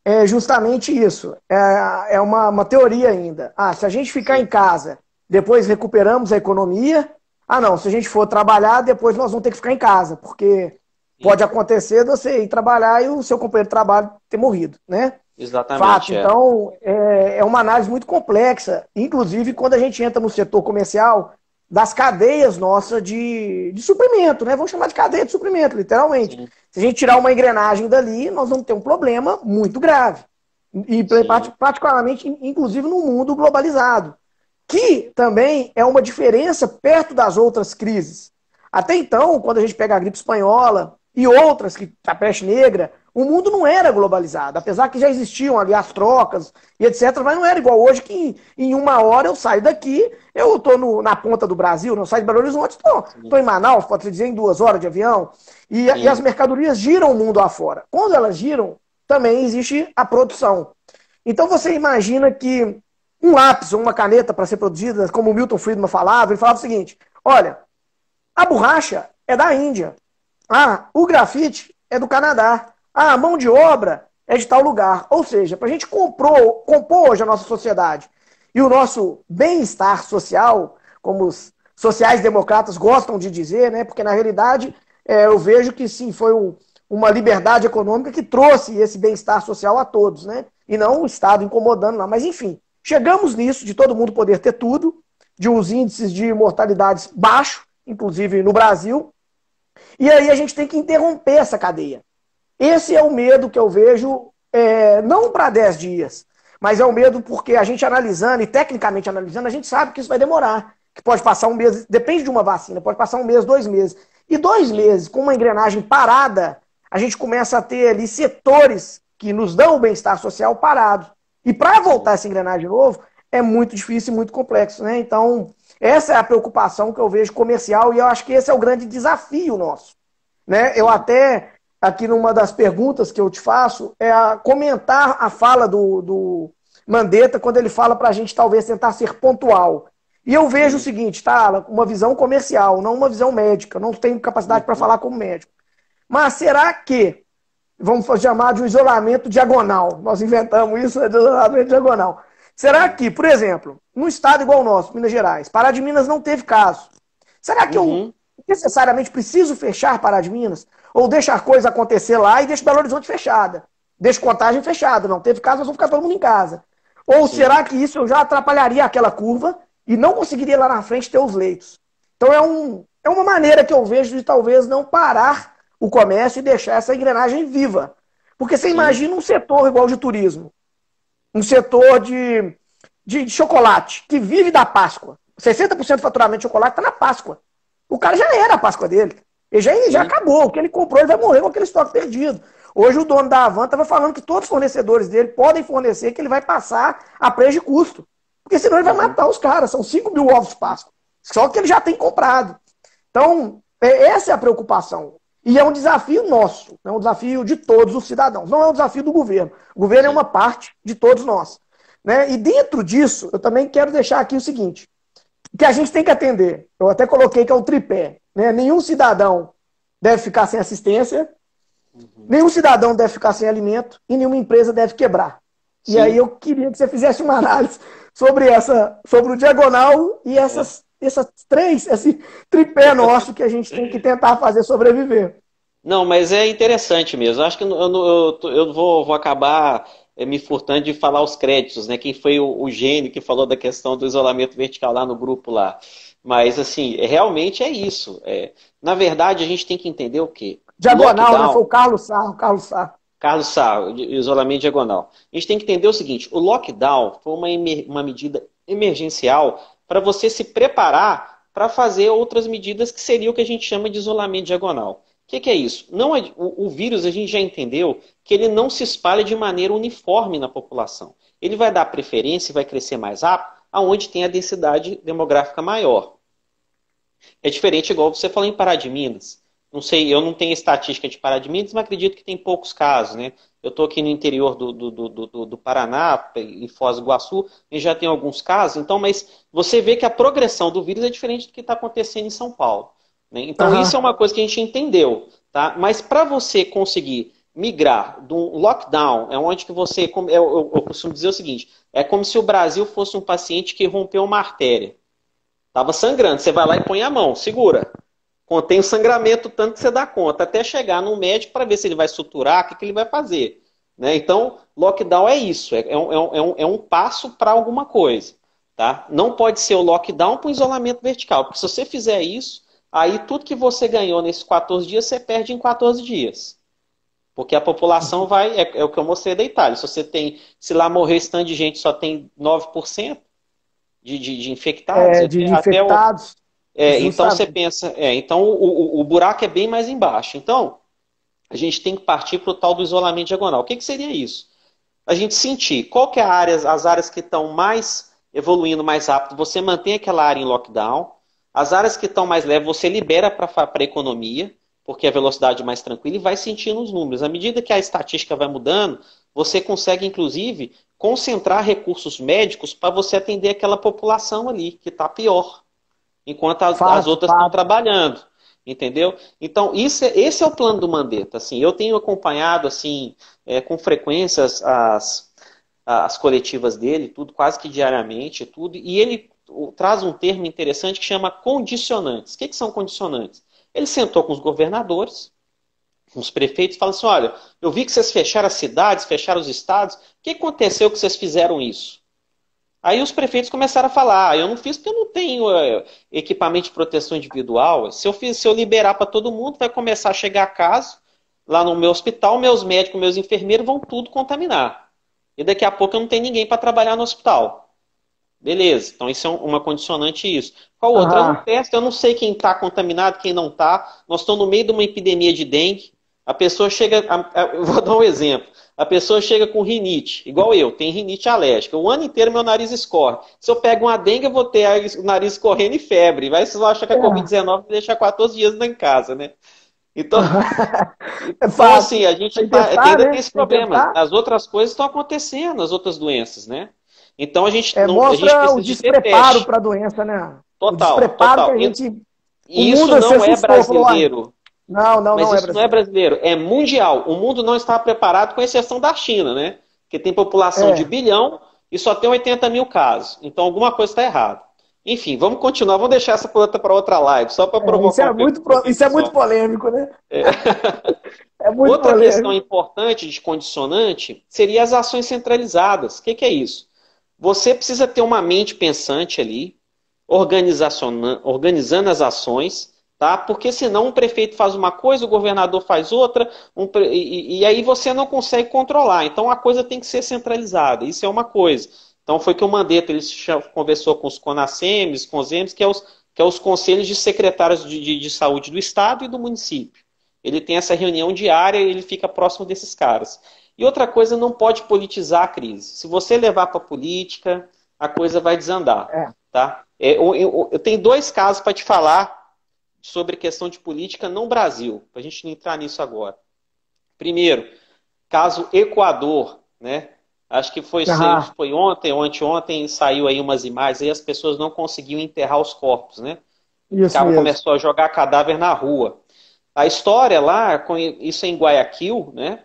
é justamente isso. É uma teoria ainda. Se a gente ficar em casa, depois recuperamos a economia. Não, se a gente for trabalhar, depois nós vamos ter que ficar em casa, porque pode acontecer de você ir trabalhar e o seu companheiro de trabalho ter morrido, né? Exatamente. Fato. Então, é uma análise muito complexa. Inclusive, quando a gente entra no setor comercial, das cadeias nossas de suprimento, né? Vamos chamar de cadeia de suprimento, literalmente. Sim. Se a gente tirar uma engrenagem dali, nós vamos ter um problema muito grave. E particularmente, inclusive, no mundo globalizado. Que também é uma diferença perto das outras crises. Até então, quando a gente pega a gripe espanhola e outras, a peste negra, o mundo não era globalizado, apesar que já existiam ali as trocas e etc, mas não era igual hoje, que em uma hora eu saio daqui, eu estou na ponta do Brasil, não saio de Belo Horizonte, estou em Manaus, pode-se dizer, em 2 horas de avião, e as mercadorias giram o mundo afora. Quando elas giram, também existe a produção. Então você imagina que um lápis ou uma caneta para ser produzida, como o Milton Friedman falava, ele falava o seguinte: olha, a borracha é da Índia. Ah, o grafite é do Canadá. Ah, a mão de obra é de tal lugar. Ou seja, para a gente compor hoje a nossa sociedade e o nosso bem-estar social, como os sociais-democratas gostam de dizer, né? Porque na realidade eu vejo que sim, foi uma liberdade econômica que trouxe esse bem-estar social a todos, né? E não o Estado incomodando lá. Mas enfim, chegamos nisso de todo mundo poder ter tudo, de uns índices de mortalidades baixos, inclusive no Brasil, e aí a gente tem que interromper essa cadeia. Esse é o medo que eu vejo, não para 10 dias, mas é o medo porque a gente analisando, e tecnicamente analisando, a gente sabe que isso vai demorar, que pode passar um mês, depende de uma vacina, pode passar um mês, 2 meses. E 2 meses, com uma engrenagem parada, a gente começa a ter ali setores que nos dão o bem-estar social parados. E para voltar essa engrenagem de novo, é muito difícil e muito complexo, né? Então, essa é a preocupação que eu vejo comercial e eu acho que esse é o grande desafio nosso, né? Eu até, aqui numa das perguntas que eu te faço, comentar a fala do Mandetta quando ele fala para a gente talvez tentar ser pontual. E eu vejo o seguinte, tá? Uma visão comercial, não uma visão médica. Eu não tenho capacidade para falar como médico. Mas será que, vamos chamar de um isolamento diagonal, nós inventamos isso, de isolamento diagonal. Será que, por exemplo, num estado igual o nosso, Minas Gerais, Pará de Minas não teve caso. Será que eu necessariamente preciso fechar Pará de Minas? Ou deixar a coisa acontecer lá e deixar Belo Horizonte fechada? Deixa Contagem fechada, não teve caso, nós vamos ficar todo mundo em casa. Ou será que isso eu já atrapalharia aquela curva e não conseguiria lá na frente ter os leitos? Então é uma maneira que eu vejo de talvez não parar o comércio e deixar essa engrenagem viva. Porque você imagina um setor igual de turismo, um setor de chocolate, que vive da Páscoa. 60% do faturamento de chocolate está na Páscoa. O cara já era a Páscoa dele. Ele já acabou. O que ele comprou, ele vai morrer com aquele estoque perdido. Hoje o dono da Havan estava falando que todos os fornecedores dele podem fornecer, que ele vai passar a preço de custo. Porque senão ele vai matar os caras. São 5 mil ovos de Páscoa. Só que ele já tem comprado. Então, essa é a preocupação. E é um desafio nosso. É um desafio de todos os cidadãos. Não é um desafio do governo. O governo é uma parte de todos nós. Né? E dentro disso, eu também quero deixar aqui o seguinte, que a gente tem que atender. Eu até coloquei que é um tripé. Né? Nenhum cidadão deve ficar sem assistência, nenhum cidadão deve ficar sem alimento e nenhuma empresa deve quebrar. Sim. E aí eu queria que você fizesse uma análise sobre o diagonal e essas três, esse tripé nosso que a gente tem que tentar fazer sobreviver. Não, mas é interessante mesmo. Acho que eu vou acabar me furtando de falar os créditos, né? Quem foi o gênio que falou da questão do isolamento vertical lá no grupo lá. Mas, assim, realmente é isso. Na verdade, a gente tem que entender o quê? Diagonal, né? Foi o Carlos Sá. Carlos Sá, isolamento diagonal. A gente tem que entender o seguinte, o lockdown foi uma medida emergencial para você se preparar para fazer outras medidas que seria o que a gente chama de isolamento diagonal. O que é isso? O vírus, a gente já entendeu que ele não se espalha de maneira uniforme na população. Ele vai dar preferência e vai crescer mais rápido aonde tem a densidade demográfica maior. É diferente, igual você falou em Pará de Minas. Não sei, eu não tenho estatística de Pará de Minas, mas acredito que tem poucos casos, né? Eu estou aqui no interior do Paraná, em Foz do Iguaçu, e já tem alguns casos, então, mas você vê que a progressão do vírus é diferente do que está acontecendo em São Paulo. Né? Então, isso é uma coisa que a gente entendeu, tá? Mas para você conseguir migrar de um lockdown, é onde que você... Eu costumo dizer o seguinte, é como se o Brasil fosse um paciente que rompeu uma artéria. Estava sangrando, você vai lá e põe a mão, segura. Contém o sangramento tanto que você dá conta, até chegar no médico para ver se ele vai suturar, o que ele vai fazer. Né? Então, lockdown é isso, é um passo para alguma coisa. Tá? Não pode ser o lockdown para o isolamento vertical, porque se você fizer isso, aí tudo que você ganhou nesses 14 dias, você perde em 14 dias. Porque a população vai, é o que eu mostrei da Itália, se lá morrer esse tanto de gente, só tem 9% de infectados. De infectados. Então você pensa, então o buraco é bem mais embaixo. Então, a gente tem que partir para o tal do isolamento diagonal. O que seria isso? A gente sentir qual que é as áreas que estão mais evoluindo mais rápido, você mantém aquela área em lockdown. As áreas que estão mais leves, você libera para a economia, porque a velocidade é mais tranquila, e vai sentindo os números. À medida que a estatística vai mudando, você consegue, inclusive, concentrar recursos médicos para você atender aquela população ali, que está pior, enquanto as Fato, outras estão fato. trabalhando. Entendeu? Então, esse é o plano do Mandetta. Assim, eu tenho acompanhado assim, com frequência as coletivas dele, tudo, quase que diariamente, tudo, e ele traz um termo interessante que chama condicionantes. O que são condicionantes? Ele sentou com os governadores, com os prefeitos, e falou assim: olha, eu vi que vocês fecharam as cidades, fecharam os estados, o que aconteceu que vocês fizeram isso? Aí os prefeitos começaram a falar: eu não fiz porque eu não tenho equipamento de proteção individual. Se eu liberar para todo mundo, vai começar a chegar caso lá no meu hospital, meus médicos, meus enfermeiros vão tudo contaminar. E daqui a pouco eu não tenho ninguém para trabalhar no hospital. Beleza, então isso é uma condicionante isso. Qual outra? Eu não Aham. testo, eu não sei quem está contaminado, quem não está. Nós estamos no meio de uma epidemia de dengue. A pessoa chega, eu vou dar um exemplo. A pessoa chega com rinite, igual eu, tem rinite alérgica. O ano inteiro meu nariz escorre. Se eu pego uma dengue, eu vou ter o nariz escorrendo e febre. Vai, vocês vão achar que a É. Covid-19 vai deixar 14 dias em casa, né? Então, É então fato. assim, a gente Tem que testar, ainda né? tem esse Tem que problema. testar. As outras coisas estão acontecendo, as outras doenças, né? Então a gente, É, não, a gente mostra o precisa de ter despreparo teste. para a doença, né? O Total, despreparo que total. a gente. O E isso mundo se não é assustou, falou: ai, brasileiro. não, não, Mas não é isso não é brasileiro. brasileiro, é mundial. O mundo não está preparado, com exceção da China, né? Que tem população de É. bilhão e só tem 80 mil casos. Então alguma coisa está errada. Enfim, vamos continuar, vamos deixar essa para outra live, só para É, provocar um pouquinho, isso é muito pessoal. polêmico, né? É muito Outra questão polêmico. importante de condicionante seria as ações centralizadas. O que é isso? Você precisa ter uma mente pensante ali, organizando as ações, tá? Porque senão um prefeito faz uma coisa, o governador faz outra, e aí você não consegue controlar. Então a coisa tem que ser centralizada. Isso é uma coisa. Então foi que o Mandetta ele conversou com os CONASEMs, com os EMS, que é os conselhos de secretários de saúde do estado e do município. Ele tem essa reunião diária e ele fica próximo desses caras. E outra coisa, não pode politizar a crise. Se você levar para a política, a coisa vai desandar. É. Tá? Eu tenho dois casos para te falar sobre questão de política no Brasil, para a gente não entrar nisso agora. Primeiro, caso Equador, né? Acho que Aham. foi ontem ou anteontem, saiu aí umas imagens, aí as pessoas não conseguiam enterrar os corpos, né? O Isso cara mesmo. começou a jogar cadáver na rua. A história lá, isso é em Guayaquil, né?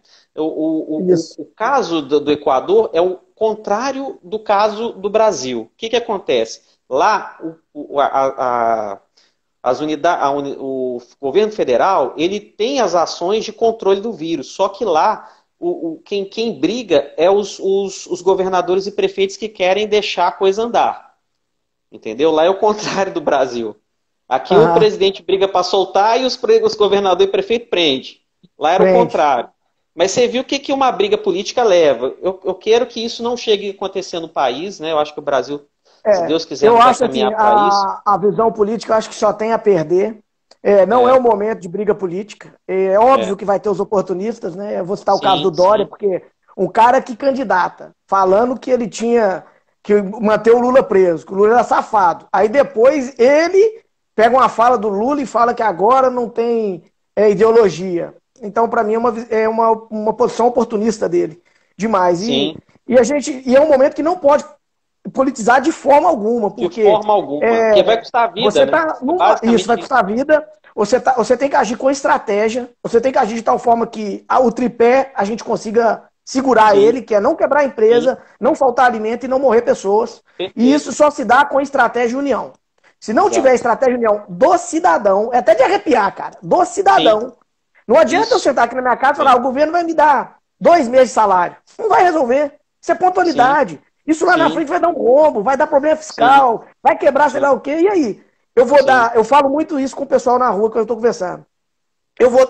Isso. O caso do Equador é o contrário do caso do Brasil. O que acontece? Lá, o governo federal ele tem as ações de controle do vírus, só que lá quem briga é os governadores e prefeitos que querem deixar a coisa andar. Entendeu? Lá é o contrário do Brasil. Aqui o Aham. presidente briga para soltar e os governadores e prefeito prende. Lá era o Frente. contrário. Mas você viu o que uma briga política leva. Eu quero que isso não chegue a acontecer no país, né? Eu acho que o Brasil, se É, Deus quiser, eu não vai acho assim, caminhar para isso. a visão política eu acho que só tem a perder. É, não é o É, momento de briga política. É óbvio é. que vai ter os oportunistas, né? Eu vou citar o caso do Sim, Dória, sim, porque um cara que candidata, falando que ele tinha que manter o Lula preso, que o Lula era safado. Aí depois ele pega uma fala do Lula e fala que agora não tem ideologia. Então, para mim, uma posição oportunista dele. Demais. sim. E é um momento que não pode politizar de forma alguma, De porque forma alguma. Porque vai custar a vida, você né? tá É numa. Isso vai basicamente isso. custar a vida. Você tem que agir com estratégia, você tem que agir de tal forma que o tripé a gente consiga segurar Sim, ele, que é não quebrar a sim. empresa, não faltar alimento e não morrer pessoas. E isso Perfeito. só se dá com estratégia e união. Se não tiver Exato. estratégia e união do cidadão, é até de arrepiar, cara, do Sim, cidadão. Não adianta eu isso. sentar aqui na minha casa e falar: É. o governo vai me dar 2 meses de salário. Não vai resolver. Isso é Sim, pontualidade. Isso lá na sim, frente vai dar um rombo, vai dar problema sim, fiscal, vai quebrar sei lá sim, o quê. E aí? sim. Eu falo muito isso com o pessoal na rua que eu estou conversando.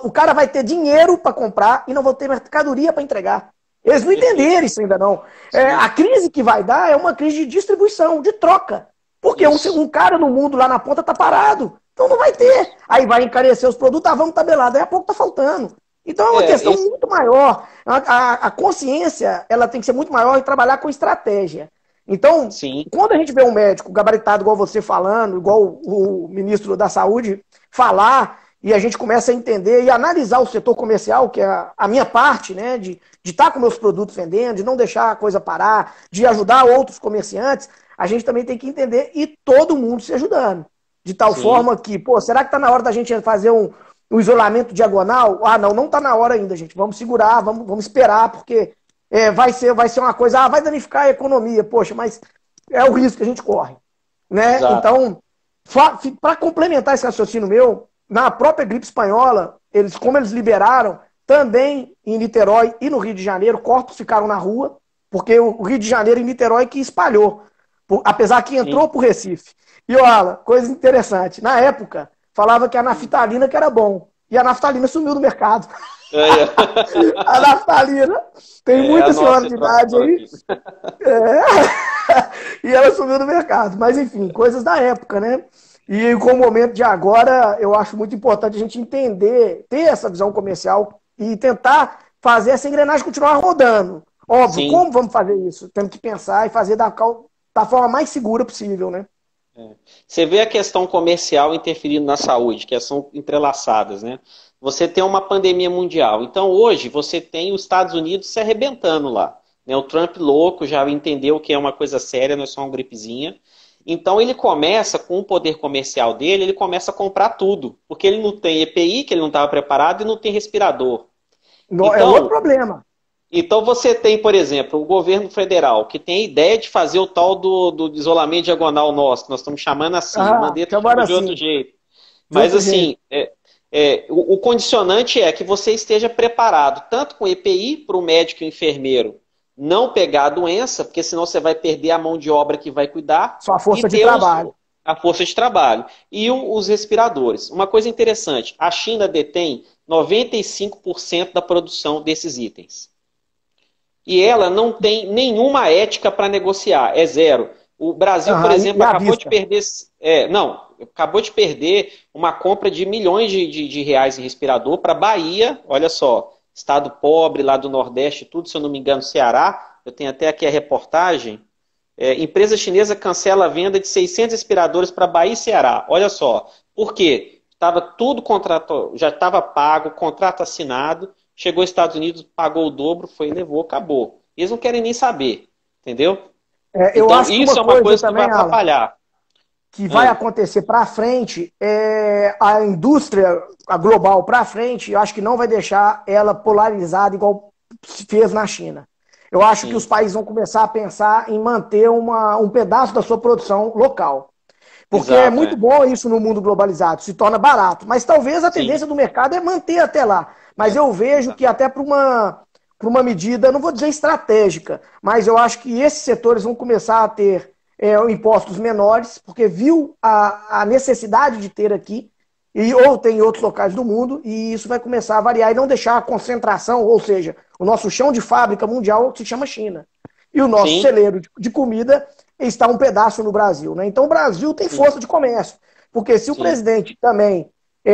O cara vai ter dinheiro para comprar e não vai ter mercadoria para entregar. Eles não Perfeito. entenderam isso ainda não. Sim, A crise que vai dar é uma crise de distribuição, de troca. Porque isso. um cara no mundo lá na ponta tá parado. Então não vai ter. Isso. Aí vai encarecer os produtos, vamos tabelar. Daí a pouco tá faltando. Então é uma É, questão muito maior. A consciência ela tem que ser muito maior e trabalhar com estratégia. Então, sim, quando a gente vê um médico gabaritado igual você falando, igual o ministro da Saúde falar, e a gente começa a entender e analisar o setor comercial, que é a minha parte, né, de estar com meus produtos vendendo, de não deixar a coisa parar, de ajudar outros comerciantes, a gente também tem que entender e todo mundo se ajudando. De tal Sim. forma que, pô, será que está na hora da gente fazer um isolamento diagonal? Ah, não, não está na hora ainda, gente. Vamos segurar, vamos esperar, porque vai ser uma coisa, vai danificar a economia. Poxa, mas é o risco que a gente corre, né? Exato. Então, para complementar esse raciocínio meu, na própria gripe espanhola, como eles liberaram, também em Niterói e no Rio de Janeiro, corpos ficaram na rua, porque o Rio de Janeiro e Niterói que espalhou, apesar que entrou Sim. por Recife. E olha, coisa interessante, na época, falava que a naftalina que era bom, e a naftalina sumiu do mercado. É, A naftalina, tem a muita senhora nossa de idade tradutora aí, aqui. e ela sumiu do mercado. Mas, enfim, coisas da época, né? E com o momento de agora, eu acho muito importante a gente entender, ter essa visão comercial e tentar fazer essa engrenagem continuar rodando. Óbvio, Sim. como vamos fazer isso? Temos que pensar e fazer da forma mais segura possível, né? Você vê a questão comercial interferindo na saúde, que são entrelaçadas, né? Você tem uma pandemia mundial. Então, hoje, você tem os Estados Unidos se arrebentando lá. Né? O Trump louco já entendeu que é uma coisa séria, não é só uma gripezinha. Então, ele começa, com o poder comercial dele, ele começa a comprar tudo. Porque ele não tem EPI, que ele não estava preparado, e não tem respirador. É outro Então, problema. então você tem, por exemplo, o governo federal, que tem a ideia de fazer o tal do isolamento diagonal nosso, que nós estamos chamando assim, o Ah, Mandetta chamaram chama de outro assim, jeito. de Mas outro jeito. assim, o condicionante é que você esteja preparado, tanto com EPI, para o médico e o enfermeiro não pegar a doença, porque senão você vai perder a mão de obra que vai cuidar, Só a e força de ter trabalho. a força de trabalho. E os respiradores. Uma coisa interessante, a China detém 95% da produção desses itens. E ela não tem nenhuma ética para negociar, é zero. O Brasil, por Aham, e exemplo, à acabou de vista. perder. Não, acabou de perder uma compra de milhões de reais em respirador para Bahia, olha só, estado pobre lá do Nordeste, tudo, se eu não me engano, Ceará. Eu tenho até aqui a reportagem. Empresa chinesa cancela a venda de 600 respiradores para Bahia e Ceará. Olha só. Por quê? Estava tudo contrato, já estava pago, contrato assinado. Chegou aos Estados Unidos, pagou o dobro, foi, levou, acabou. Eles não querem nem saber, entendeu? Eu Então, acho que uma isso é uma coisa coisa que vai também, Alan, atrapalhar. que vai Hum, acontecer para frente, a indústria a global para frente, eu acho que não vai deixar ela polarizada igual se fez na China. Eu acho que os sim, países vão começar a pensar em manter um pedaço da sua produção local. Porque é exato, muito é. bom isso no mundo globalizado, se torna barato. Mas talvez a Sim, tendência do mercado é manter até lá. Mas eu vejo exato. que até para uma medida, não vou dizer estratégica, mas eu acho que esses setores vão começar a ter impostos menores, porque viu a necessidade de ter aqui, ou tem em outros locais do mundo, e isso vai começar a variar e não deixar a concentração, ou seja, o nosso chão de fábrica mundial se chama China. E o nosso Sim, celeiro de comida está um pedaço no Brasil. Né? Então o Brasil tem sim, força de comércio. Porque se o sim, presidente também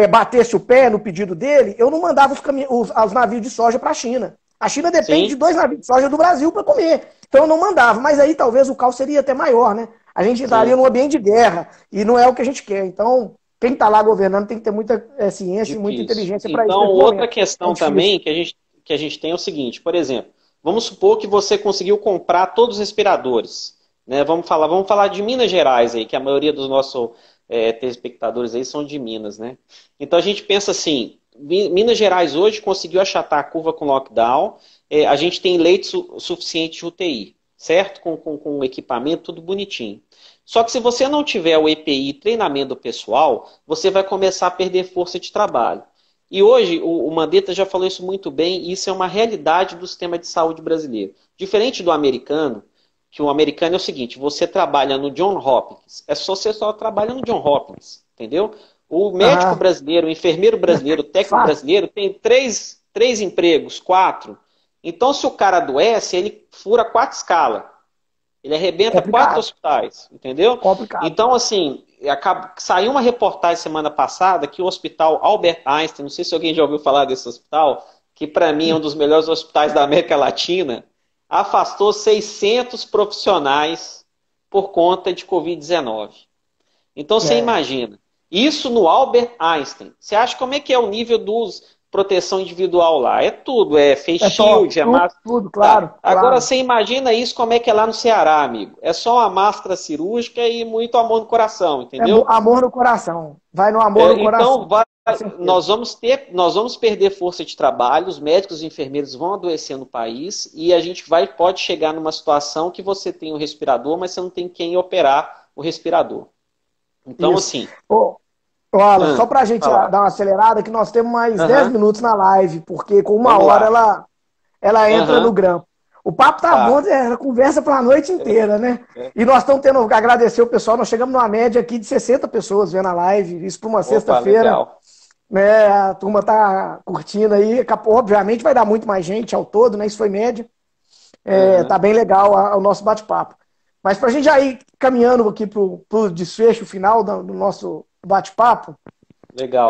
batesse o pé no pedido dele, eu não mandava os navios de soja para a China. A China depende de sim, 2 navios de soja do Brasil para comer. Então eu não mandava. Mas aí talvez o caos seria até maior, né? A gente estaria sim. num ambiente de guerra. E não é o que a gente quer. Então, quem está lá governando tem que ter muita ciência e muita Difícil. inteligência para isso Então, nesse outra momento. É questão difícil. também que a gente tem é o seguinte, por exemplo, vamos supor que você conseguiu comprar todos os respiradores. Né? Vamos falar de Minas Gerais aí, que a maioria dos nossos telespectadores aí são de Minas, né? Então a gente pensa assim, Minas Gerais hoje conseguiu achatar a curva com lockdown, a gente tem leite suficiente de UTI, certo? Com equipamento, tudo bonitinho. Só que se você não tiver o EPI, treinamento do pessoal, você vai começar a perder força de trabalho. E hoje, o Mandetta já falou isso muito bem, e isso é uma realidade do sistema de saúde brasileiro. Diferente do americano, que o americano é o seguinte, você trabalha no John Hopkins, você só trabalha no John Hopkins, entendeu? O médico Aham. brasileiro, o enfermeiro brasileiro, o técnico Fato. brasileiro tem três empregos, quatro. Então, se o cara adoece, ele fura 4 escalas. Ele arrebenta 4 hospitais, entendeu? Complicado. Então, assim, saiu uma reportagem semana passada que o hospital Albert Einstein, não sei se alguém já ouviu falar desse hospital, que para mim é um dos melhores hospitais da América Latina, afastou 600 profissionais por conta de Covid-19. Então, você É. imagina, Isso no Albert Einstein. Você acha como é que é o nível dos proteção individual lá? É tudo, é face shield, é máscara. Tudo, claro, Tá. Agora claro. você imagina isso como é que é lá no Ceará, amigo. É só uma máscara cirúrgica e muito amor no coração, É entendeu? amor no coração. Vai no amor no Então, coração. Com certeza. nós vamos perder força de trabalho, os médicos e enfermeiros vão adoecer no país e a gente pode chegar numa situação que você tem o respirador, mas você não tem quem operar o respirador. Então, Isso. assim. Ô, Alan, só pra gente Falar. dar uma acelerada, que nós temos mais 10 Aham. minutos na live, porque com uma Vamos hora lá. ela entra no Aham. grampo. O papo tá bom, Tá. conversa pra noite inteira, né? É. E nós estamos tendo que agradecer o pessoal, nós chegamos numa média aqui de 60 pessoas vendo a live, isso pra uma Opa, sexta-feira, legal. né? A turma tá curtindo aí, obviamente vai dar muito mais gente ao todo, né? Isso foi média. Tá Aham. bem legal o nosso bate-papo. Mas para a gente já ir caminhando aqui para o desfecho final do nosso bate-papo, Legal.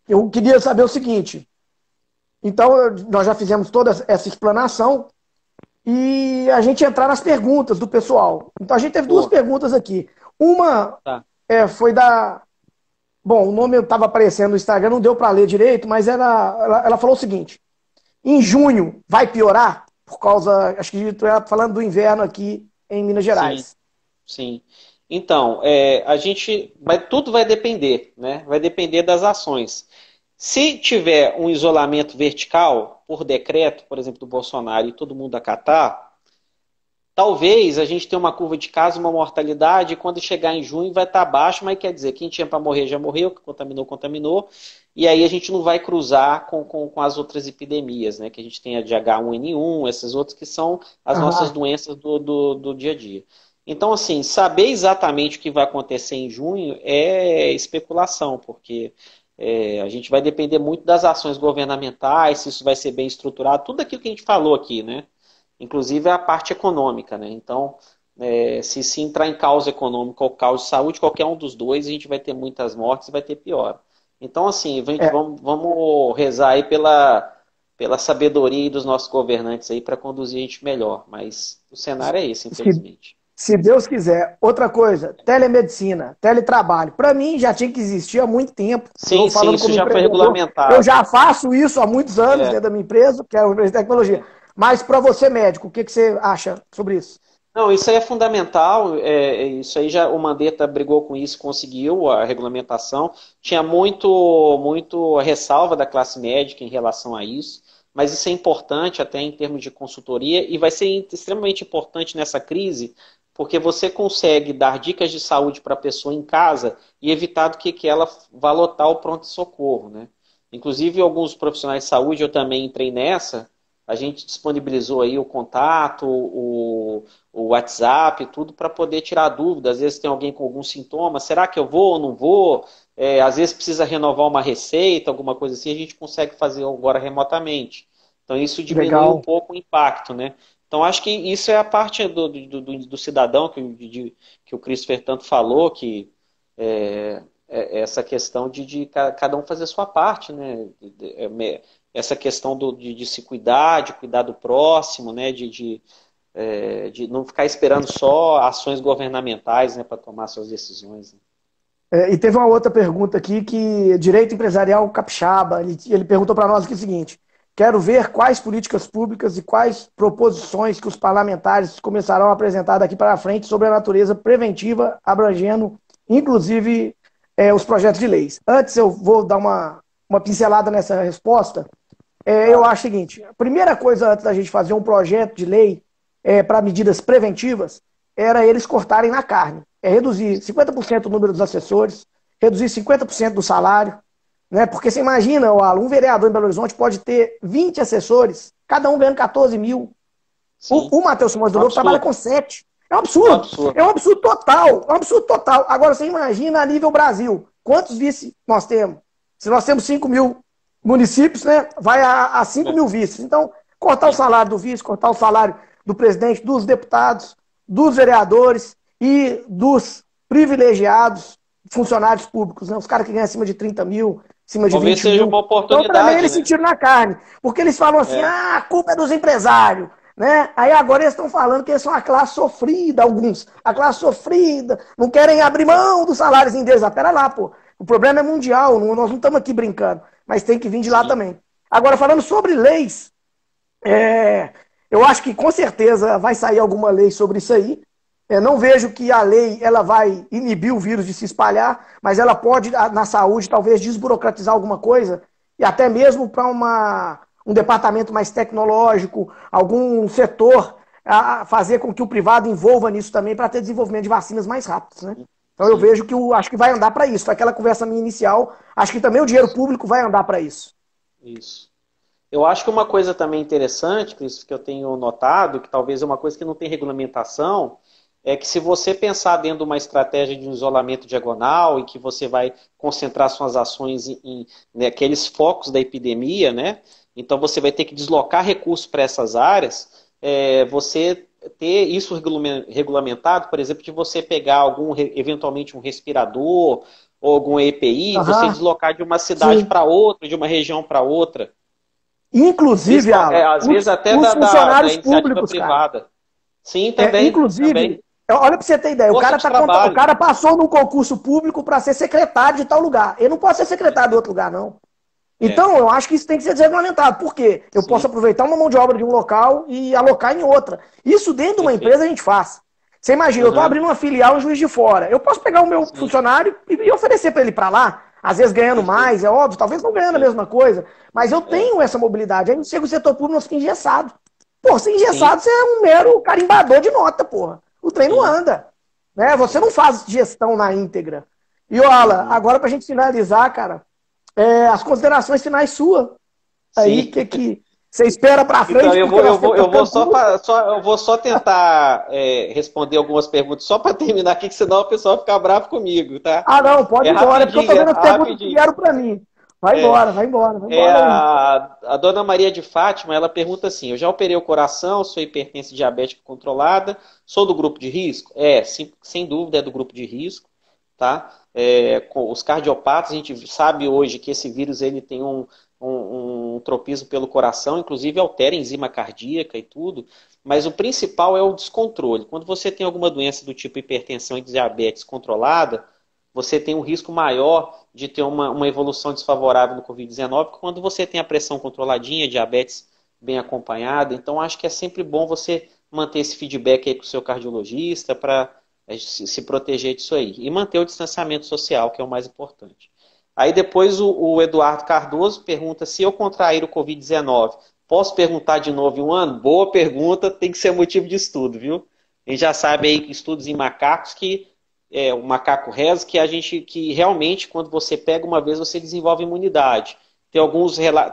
eu queria saber o seguinte. Então, nós já fizemos toda essa explanação e a gente entrar nas perguntas do pessoal. Então, a gente teve duas Boa. perguntas aqui. Uma Tá. foi da... Bom, o nome estava aparecendo no Instagram, não deu para ler direito, mas ela falou o seguinte. Em junho, vai piorar? Por causa, acho que tu era falando do inverno aqui em Minas Sim, Gerais. sim. Então, a gente tudo vai depender, né? Vai depender das ações. Se tiver um isolamento vertical, por decreto, por exemplo, do Bolsonaro e todo mundo acatar, talvez a gente tenha uma curva de casos, uma mortalidade, e quando chegar em junho vai estar baixo, mas quer dizer, quem tinha para morrer já morreu, que contaminou, contaminou, e aí a gente não vai cruzar com as outras epidemias, né? Que a gente tem a de H1N1, essas outras que são as nossas Aham. doenças do dia a dia. Então, assim, saber exatamente o que vai acontecer em junho é especulação, porque a gente vai depender muito das ações governamentais, se isso vai ser bem estruturado, tudo aquilo que a gente falou aqui, né? Inclusive a parte econômica, né? Então, se entrar em causa econômica ou causa de saúde, qualquer um dos dois, a gente vai ter muitas mortes e vai ter pior. Então, assim, É, vamos rezar aí pela sabedoria dos nossos governantes aí para conduzir a gente melhor. Mas o cenário é esse, se, infelizmente. se Deus quiser. Outra coisa, telemedicina, teletrabalho. Para mim já tinha que existir há muito tempo. Eu Sim, sim, falando isso como já foi empreendedor, eu regulamentado. já faço isso há muitos anos É, dentro da minha empresa, que é a empresa de tecnologia. é. Mas para você, médico, o que você acha sobre isso? Não, isso aí é fundamental. Isso aí já o Mandetta brigou com isso, conseguiu a regulamentação. Tinha muito ressalva da classe médica em relação a isso, mas isso é importante até em termos de consultoria e vai ser extremamente importante nessa crise, porque você consegue dar dicas de saúde para a pessoa em casa e evitar do que ela vá lotar o pronto-socorro, né? Inclusive, alguns profissionais de saúde, eu também entrei nessa. A gente disponibilizou aí o contato, o WhatsApp, tudo para poder tirar dúvidas. Às vezes tem alguém com algum sintoma, será que eu vou ou não vou? Às vezes precisa renovar uma receita, alguma coisa assim, a gente consegue fazer agora remotamente. Então isso diminui um Legal. pouco o impacto, né? Então acho que isso é a parte do cidadão que o Christopher tanto falou, que essa questão de cada um fazer a sua parte, né? Essa questão de se cuidar, de cuidar do próximo, né? De não ficar esperando só ações governamentais, né, para tomar suas decisões. Né? E teve uma outra pergunta aqui que direito empresarial capixaba, ele perguntou para nós aqui o seguinte: quero ver quais políticas públicas e quais proposições que os parlamentares começarão a apresentar daqui para frente sobre a natureza preventiva, abrangendo inclusive os projetos de leis. Antes eu vou dar uma pincelada nessa resposta. Eu Tá. acho o seguinte: a primeira coisa antes da gente fazer um projeto de lei para medidas preventivas era eles cortarem na carne. Reduzir 50% o número dos assessores, reduzir 50% do salário. Né? Porque você imagina, um vereador em Belo Horizonte pode ter 20 assessores, cada um ganhando 14 mil. Sim. O Matheus Simões É do um Lobo trabalha absurdo. com 7. É um É um absurdo. absurdo. É um absurdo total. É um absurdo total. Agora, você imagina a nível Brasil. Quantos vices nós temos? Se nós temos 5 mil municípios, né, vai a 5 É. mil vices. Então, cortar o Sim. salário do vice, cortar o salário do presidente, dos deputados, dos vereadores e dos privilegiados funcionários públicos, né? Os caras que ganham acima de 30 mil, acima de Talvez 20 seja mil. uma Então, também oportunidade, eles né? sentiram na carne. Porque eles falam assim, É. a culpa é dos empresários. né? Aí agora eles estão falando que eles são a classe sofrida, alguns. A classe sofrida, não querem abrir mão dos salários deles. Ah, pera lá, pô. O problema é mundial, nós não estamos aqui brincando, mas tem que vir de lá Sim. também. Agora, falando sobre leis, eu acho que com certeza vai sair alguma lei sobre isso aí. Não vejo que a lei ela vai inibir o vírus de se espalhar, mas ela pode, na saúde, talvez desburocratizar alguma coisa, e até mesmo para um departamento mais tecnológico, algum setor, fazer com que o privado envolva nisso também para ter desenvolvimento de vacinas mais rápidos, né? Então eu Sim. vejo que acho que vai andar para isso. Foi aquela conversa minha inicial. Acho que também o dinheiro público vai andar para isso. Isso. Eu acho que uma coisa também interessante, Cris, que eu tenho notado, que talvez é uma coisa que não tem regulamentação, é que se você pensar dentro de uma estratégia de um isolamento diagonal e que você vai concentrar suas ações em naqueles focos da epidemia, né? Então você vai ter que deslocar recursos para essas áreas, você ter isso regulamentado, por exemplo, de você pegar eventualmente um respirador ou algum EPI, você deslocar de uma cidade para outra, de uma região para outra. Inclusive, Alan, às vezes até os da funcionários iniciativa públicos, privada. cara. Sim, também. Inclusive, também. olha para você ter ideia, o cara passou num concurso público para ser secretário de tal lugar. Ele não pode ser secretário de outro lugar, não. Então, eu acho que isso tem que ser desregulamentado. Por quê? Eu posso aproveitar uma mão de obra de um local e alocar em outra. Isso dentro de uma empresa a gente faz. Você imagina, eu estou abrindo uma filial em Juiz de Fora. Eu posso pegar o meu funcionário e oferecer para ele para lá, às vezes ganhando mais, é óbvio, talvez não ganhando a mesma coisa, mas eu tenho essa mobilidade. Aí não chega o setor público, não fica engessado. Pô, se engessado, você é um mero carimbador de nota, porra. O trem não anda. Né? Você não faz gestão na íntegra. E, olha, agora pra gente finalizar, cara, as considerações finais suas. Aí, o que você espera pra frente? Então, eu vou só tentar responder algumas perguntas, só para terminar aqui, que senão o pessoal vai ficar bravo comigo, tá? Ah, não, pode ir embora, porque eu tô vendo as perguntas que vieram para mim. Vai embora, vai embora. A dona Maria de Fátima, ela pergunta assim, eu já operei o coração, sou hipertensa diabética controlada, sou do grupo de risco? Sim, sem dúvida é do grupo de risco, tá? Os cardiopatas, a gente sabe hoje que esse vírus ele tem um tropismo pelo coração, inclusive altera a enzima cardíaca e tudo, mas o principal é o descontrole. Quando você tem alguma doença do tipo hipertensão e diabetes controlada, você tem um risco maior de ter uma evolução desfavorável no Covid-19 quando você tem a pressão controladinha, diabetes bem acompanhada. Então, acho que é sempre bom você manter esse feedback aí com o seu cardiologista para se proteger disso aí. E manter o distanciamento social, que é o mais importante. Aí depois o Eduardo Cardoso pergunta se eu contrair o Covid-19, posso perguntar de novo em um ano? Boa pergunta, tem que ser motivo de estudo, viu? A gente já sabe aí que estudos em macacos que o macaco rezo, que realmente quando você pega uma vez você desenvolve imunidade.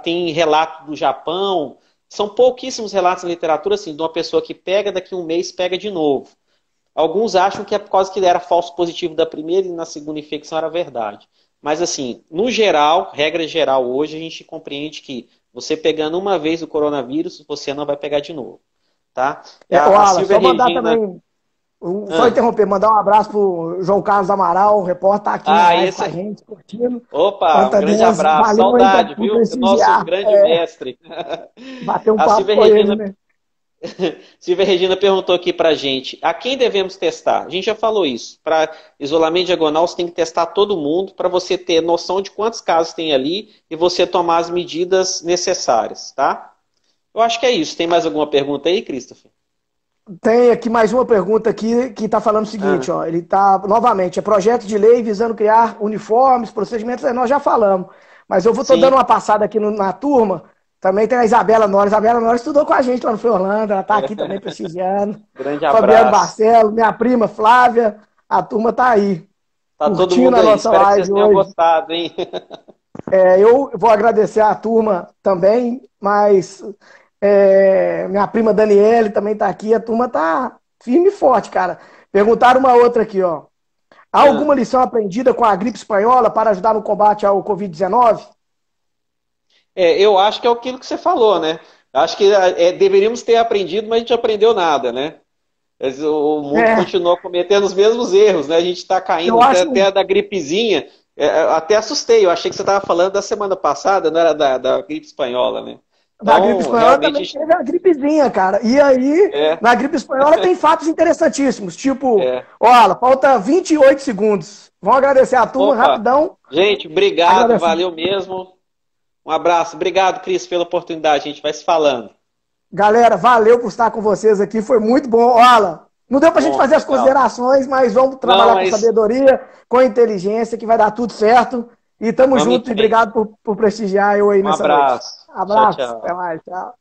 Tem relato do Japão, são pouquíssimos relatos na literatura assim, de uma pessoa que pega, daqui a um mês pega de novo. Alguns acham que é por causa que ele era falso positivo da primeira e na segunda infecção era verdade. Mas assim, no geral, regra geral hoje, a gente compreende que você pegando uma vez o coronavírus, você não vai pegar de novo. Tá? A Silvia Regina... também... Só interromper, mandar um abraço pro João Carlos Amaral, o repórter tá aqui na live com a gente, curtindo. Opa, um grande abraço, saudade, viu? Nosso grande mestre. Bater um papo com ele, né? Silvia Regina perguntou aqui pra gente, a quem devemos testar? A gente já falou isso. Para isolamento diagonal, você tem que testar todo mundo para você ter noção de quantos casos tem ali e você tomar as medidas necessárias, tá? Eu acho que é isso. Tem mais alguma pergunta aí, Christopher? Tem aqui mais uma pergunta aqui que está falando o seguinte, ó, ele está, novamente, projeto de lei visando criar uniformes, procedimentos, nós já falamos, mas eu estou dando uma passada aqui na turma, também tem a Isabela Nora estudou com a gente lá no Orlando, ela está aqui também prestigiando. Grande abraço. Fabiano Barcelo, minha prima Flávia, a turma está aí. Tá todo mundo aí, espero que vocês tenham gostado, hein? Eu vou agradecer a turma também, mas... minha prima Daniele também tá aqui, a turma tá firme e forte, cara. Perguntaram uma outra aqui, ó. Há alguma lição aprendida com a gripe espanhola para ajudar no combate ao Covid-19? Eu acho que é aquilo que você falou, né? Acho que deveríamos ter aprendido, mas a gente não aprendeu nada, né? O mundo continua cometendo os mesmos erros, né? A gente está caindo até da gripezinha. Até assustei, eu achei que você estava falando da semana passada, não era da gripe espanhola, né? Na gripe Então, espanhola também realmente, teve a gripezinha, cara. E aí, é, na gripe espanhola tem fatos interessantíssimos. Tipo, é. olha, falta 28 segundos. Vamos agradecer a turma Opa, rapidão. gente, obrigado, Agradecer. valeu mesmo. Um abraço, obrigado, Cris, pela oportunidade, a gente vai se falando. Galera, valeu por estar com vocês aqui. Foi muito bom. Olha, não deu pra gente Bom, fazer as legal. considerações, mas vamos Não, trabalhar com mas sabedoria, com inteligência, que vai dar tudo certo. E tamo vamos em junto e frente. obrigado por prestigiar eu aí Um nessa noite. abraço. Tchau, Abraço, até tchau. mais, tchau.